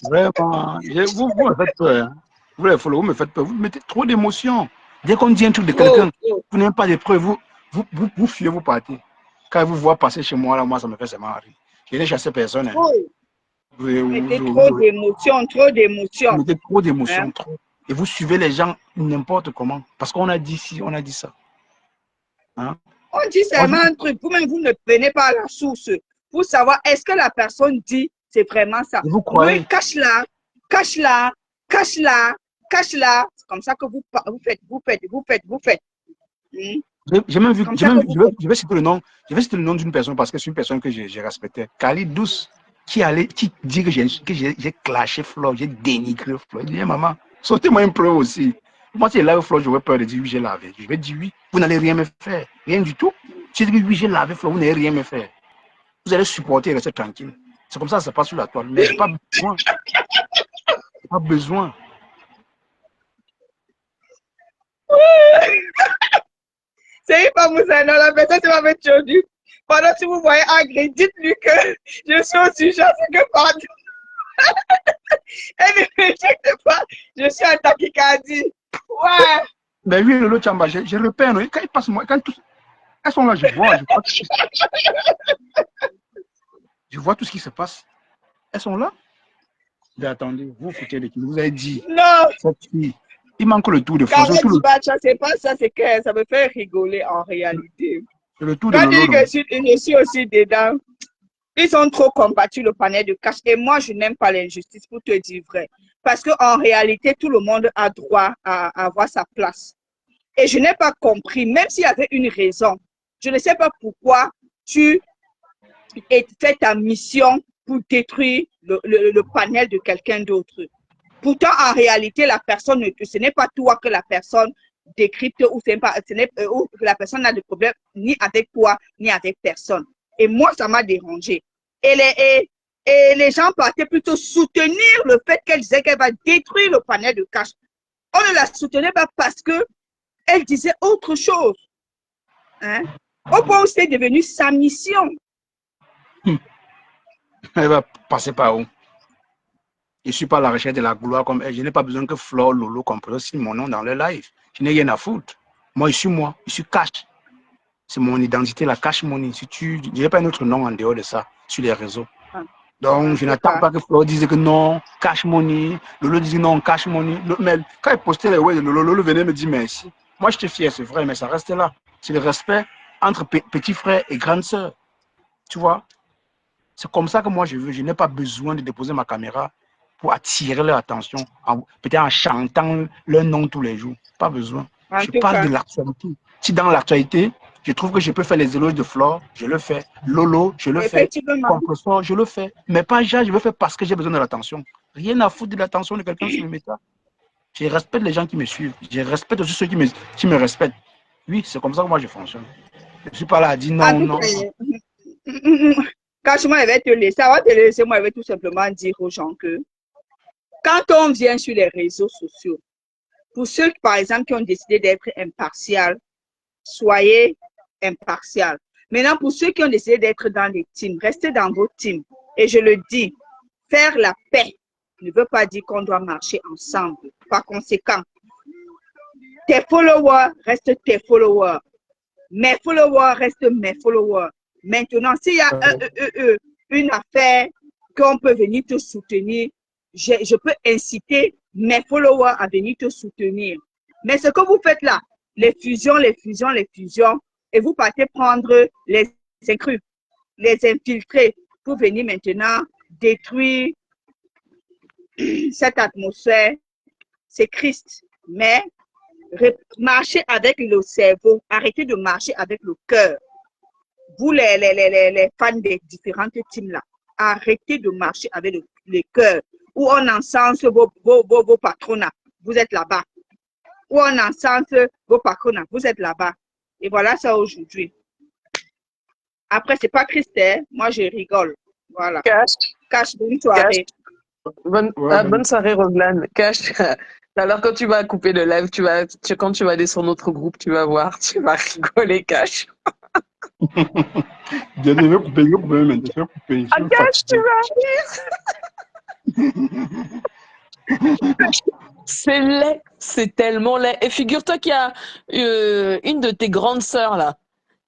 Vraiment, vous me faites peur. Hein. Vous me faites peur. Vous mettez trop d'émotions. Dès qu'on dit un truc de quelqu'un, vous n'avez pas de preuves, vous fuyez, vous partez. Quand vous voyez passer chez moi, là, moi, ça me fait seulement rire. Je n'ai chassé personne. Hein. Vous mettez trop d'émotions. Vous mettez trop d'émotions, trop. Et vous suivez les gens n'importe comment. Parce qu'on a dit ci, on a dit ça. Hein? On dit seulement un truc. Vous-même, vous ne prenez pas la source pour savoir est-ce que la personne dit c'est vraiment ça. Vous croyez? Oui, cache-la. C'est comme ça que vous faites. J'ai même vu, je vais citer le nom d'une personne parce que c'est une personne que j'ai respectée. Kali Douce, qui dit que j'ai clashé Flo, j'ai dénigré Flo. Il dit, maman, sortez-moi un peu aussi. Moi, si je lave Flo, j'aurais peur de dire oui, j'ai lavé. Je vais dire oui, vous n'allez rien me faire. Rien du tout. Si je dis oui, j'ai lavé Flo, vous n'allez rien me faire. Vous allez supporter et rester tranquille. C'est comme ça que ça passe sur la toile. Mais pas besoin. Pas besoin. C'est pas Moussa, non, la personne c'est ma aujourd'hui. Pendant si vous voyez Agri, dites-lui que je suis au sujet, c'est que pardon. Elle ne rejecte pas, je suis en tachycardie. Ouais. Mais oui, Lolo Chamba, je repère, non? Quand ils passent, moi, quand elles sont là, je vois tout ce qui se passe. Elles sont là. Mais attendez, vous foutez de qui? Vous avez dit. Non. Cette fille, il manque le tour de France. C'est pas ça, c'est que ça me fait rigoler en réalité. Le tour de Lolo. Que je suis aussi dedans. Ils ont trop combattu le panel de cash. Et moi, je n'aime pas l'injustice, pour te dire vrai. Parce qu'en réalité, tout le monde a droit à avoir sa place. Et je n'ai pas compris, même s'il y avait une raison, je ne sais pas pourquoi tu fais ta mission pour détruire le panel de quelqu'un d'autre. Pourtant, en réalité, la personne, ce n'est pas toi que la personne décrypte ou que la personne n'a de problème ni avec toi, ni avec personne. Et moi, ça m'a dérangé. Et les gens partaient plutôt soutenir le fait qu'elle disait qu'elle va détruire le panel de cash. On ne la soutenait pas parce qu'elle disait autre chose. Hein? Au point où c'est devenu sa mission. Elle va passer par où? Je ne suis pas à la recherche de la gloire comme elle. Je n'ai pas besoin que Flore, Lolo comprenne aussi mon nom dans le live. Je n'ai rien à foutre. Moi, je suis cash. C'est mon identité, la cash money. Si je n'ai pas un autre nom en dehors de ça sur les réseaux. Donc, je n'attends pas que Flore dise que non, cash money. Lolo dise non, cash money. Mais quand il postait les ouais de Lolo, Lolo venait me dire merci. Moi, je te fier, c'est vrai, mais ça reste là. C'est le respect entre petit frère et grande sœur. Tu vois? C'est comme ça que moi, je veux. Je n'ai pas besoin de déposer ma caméra pour attirer leur attention, peut-être en chantant leur nom tous les jours. Pas besoin. Je parle de l'actualité. Si dans l'actualité, je trouve que je peux faire les éloges de Flore, je le fais. Lolo, je le fais. Compressor, je le fais. Mais pas Jean, je le fais parce que j'ai besoin de l'attention. Rien à foutre de l'attention de quelqu'un sur le méta. Je respecte les gens qui me suivent. Je respecte aussi ceux qui me respectent. Oui, c'est comme ça que moi je fonctionne. Je ne suis pas là à dire non, non. Quand je vais te laisser, avant de te laisser, moi, je vais tout simplement dire aux gens que quand on vient sur les réseaux sociaux, pour ceux, par exemple, qui ont décidé d'être impartial, soyez impartial. Maintenant, pour ceux qui ont décidé d'être dans les teams, restez dans vos teams. Et je le dis, faire la paix ne veut pas dire qu'on doit marcher ensemble. Par conséquent, tes followers restent tes followers. Mes followers restent mes followers. Maintenant, s'il y a une affaire qu'on peut venir te soutenir, je peux inciter mes followers à venir te soutenir. Mais ce que vous faites là, les fusions, et vous partez prendre les incrus, les infiltrés pour venir maintenant détruire cette atmosphère, c'est Christ. Mais marchez avec le cerveau, arrêtez de marcher avec le cœur. Vous, les fans des différentes teams là, arrêtez de marcher avec le cœur. Où on encense vos patronats, vous êtes là-bas. Où on encense vos patronats, vous êtes là-bas. Et voilà ça aujourd'hui. Après, c'est pas Christelle, moi je rigole. Voilà. Cash, bonne soirée. Bonne soirée, Roglan. Cash. Alors, quand tu vas couper le live, quand tu vas aller sur notre groupe, tu vas voir, tu vas rigoler, Cash. Je vais couper maintenant. Cash, tu vas rire. C'est laid, c'est tellement laid. Et figure-toi qu'il y a une de tes grandes sœurs là,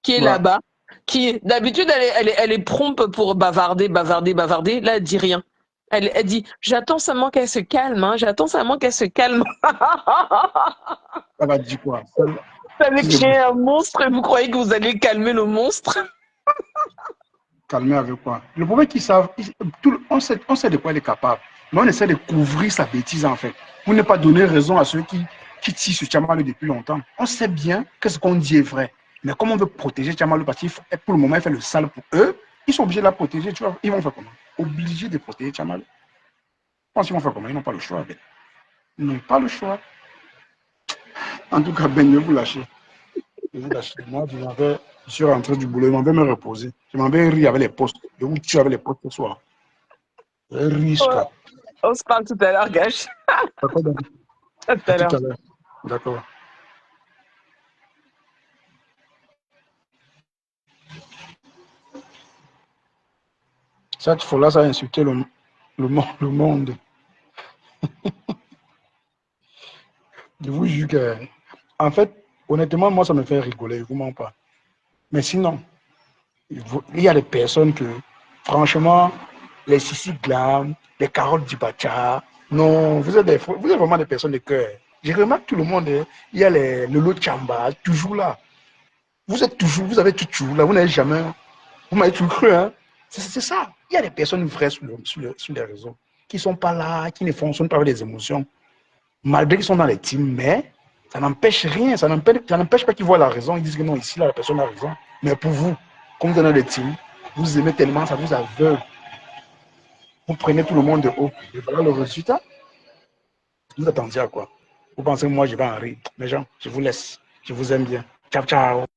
qui est là-bas, qui d'habitude elle est prompte pour bavarder. Là, elle dit rien. Elle dit, j'attends seulement qu'elle se calme, hein. J'attends seulement qu'elle se calme. Ça va dire quoi? Vous allez créer un monstre et vous croyez que vous allez calmer le monstre? Calmer avec quoi? Le problème qu'ils savent, on sait de quoi elle est capable. Mais on essaie de couvrir sa bêtise en fait. Pour ne pas donner raison à ceux qui tirent sur Tchamalu depuis longtemps. On sait bien que ce qu'on dit est vrai. Mais comme on veut protéger Tchamalu parce que pour le moment, il fait le sale pour eux, ils sont obligés de la protéger. Tu vois, ils vont faire comment? Obligés de protéger Tchamalu. Je pense qu'ils vont faire comment? Ils n'ont pas le choix. Ben. Ils n'ont pas le choix. En tout cas, Ben, je vais vous lâcher. Moi, je suis rentré du boulot, je m'en vais me reposer. Je m'en vais rire avec les postes. Je vous tue avec les postes ce soir. Risque. Ouais. On se parle tout à l'heure, Gash. D'accord. À tout à l'heure. D'accord. Cette fois-là, ça a insulté le monde. Je vous jure que, en fait, honnêtement, moi, ça me fait rigoler, je ne vous mens pas. Mais sinon, il y a des personnes que, franchement, les Sissi Glam, les carottes d'Ibacha, non, vous êtes vraiment des personnes de cœur. Je remarque tout le monde, il y a le Lolo Chamba, toujours là. Vous avez toujours là, vous n'avez jamais, vous m'avez toujours cru, hein. C'est ça. Il y a des personnes vraies sur les réseaux qui ne sont pas là, qui ne fonctionnent pas avec des émotions, malgré qu'ils sont dans les teams, mais ça n'empêche rien. Ça n'empêche pas qu'ils voient la raison. Ils disent que non, ici, là, la personne a raison. Mais pour vous, comme vous êtes dans les teams, vous aimez tellement, ça vous aveugle. Vous prenez tout le monde de haut. Et voilà le résultat. Vous attendiez à quoi? Vous pensez que moi, je vais en rire. Mais gens, je vous laisse. Je vous aime bien. Ciao, ciao.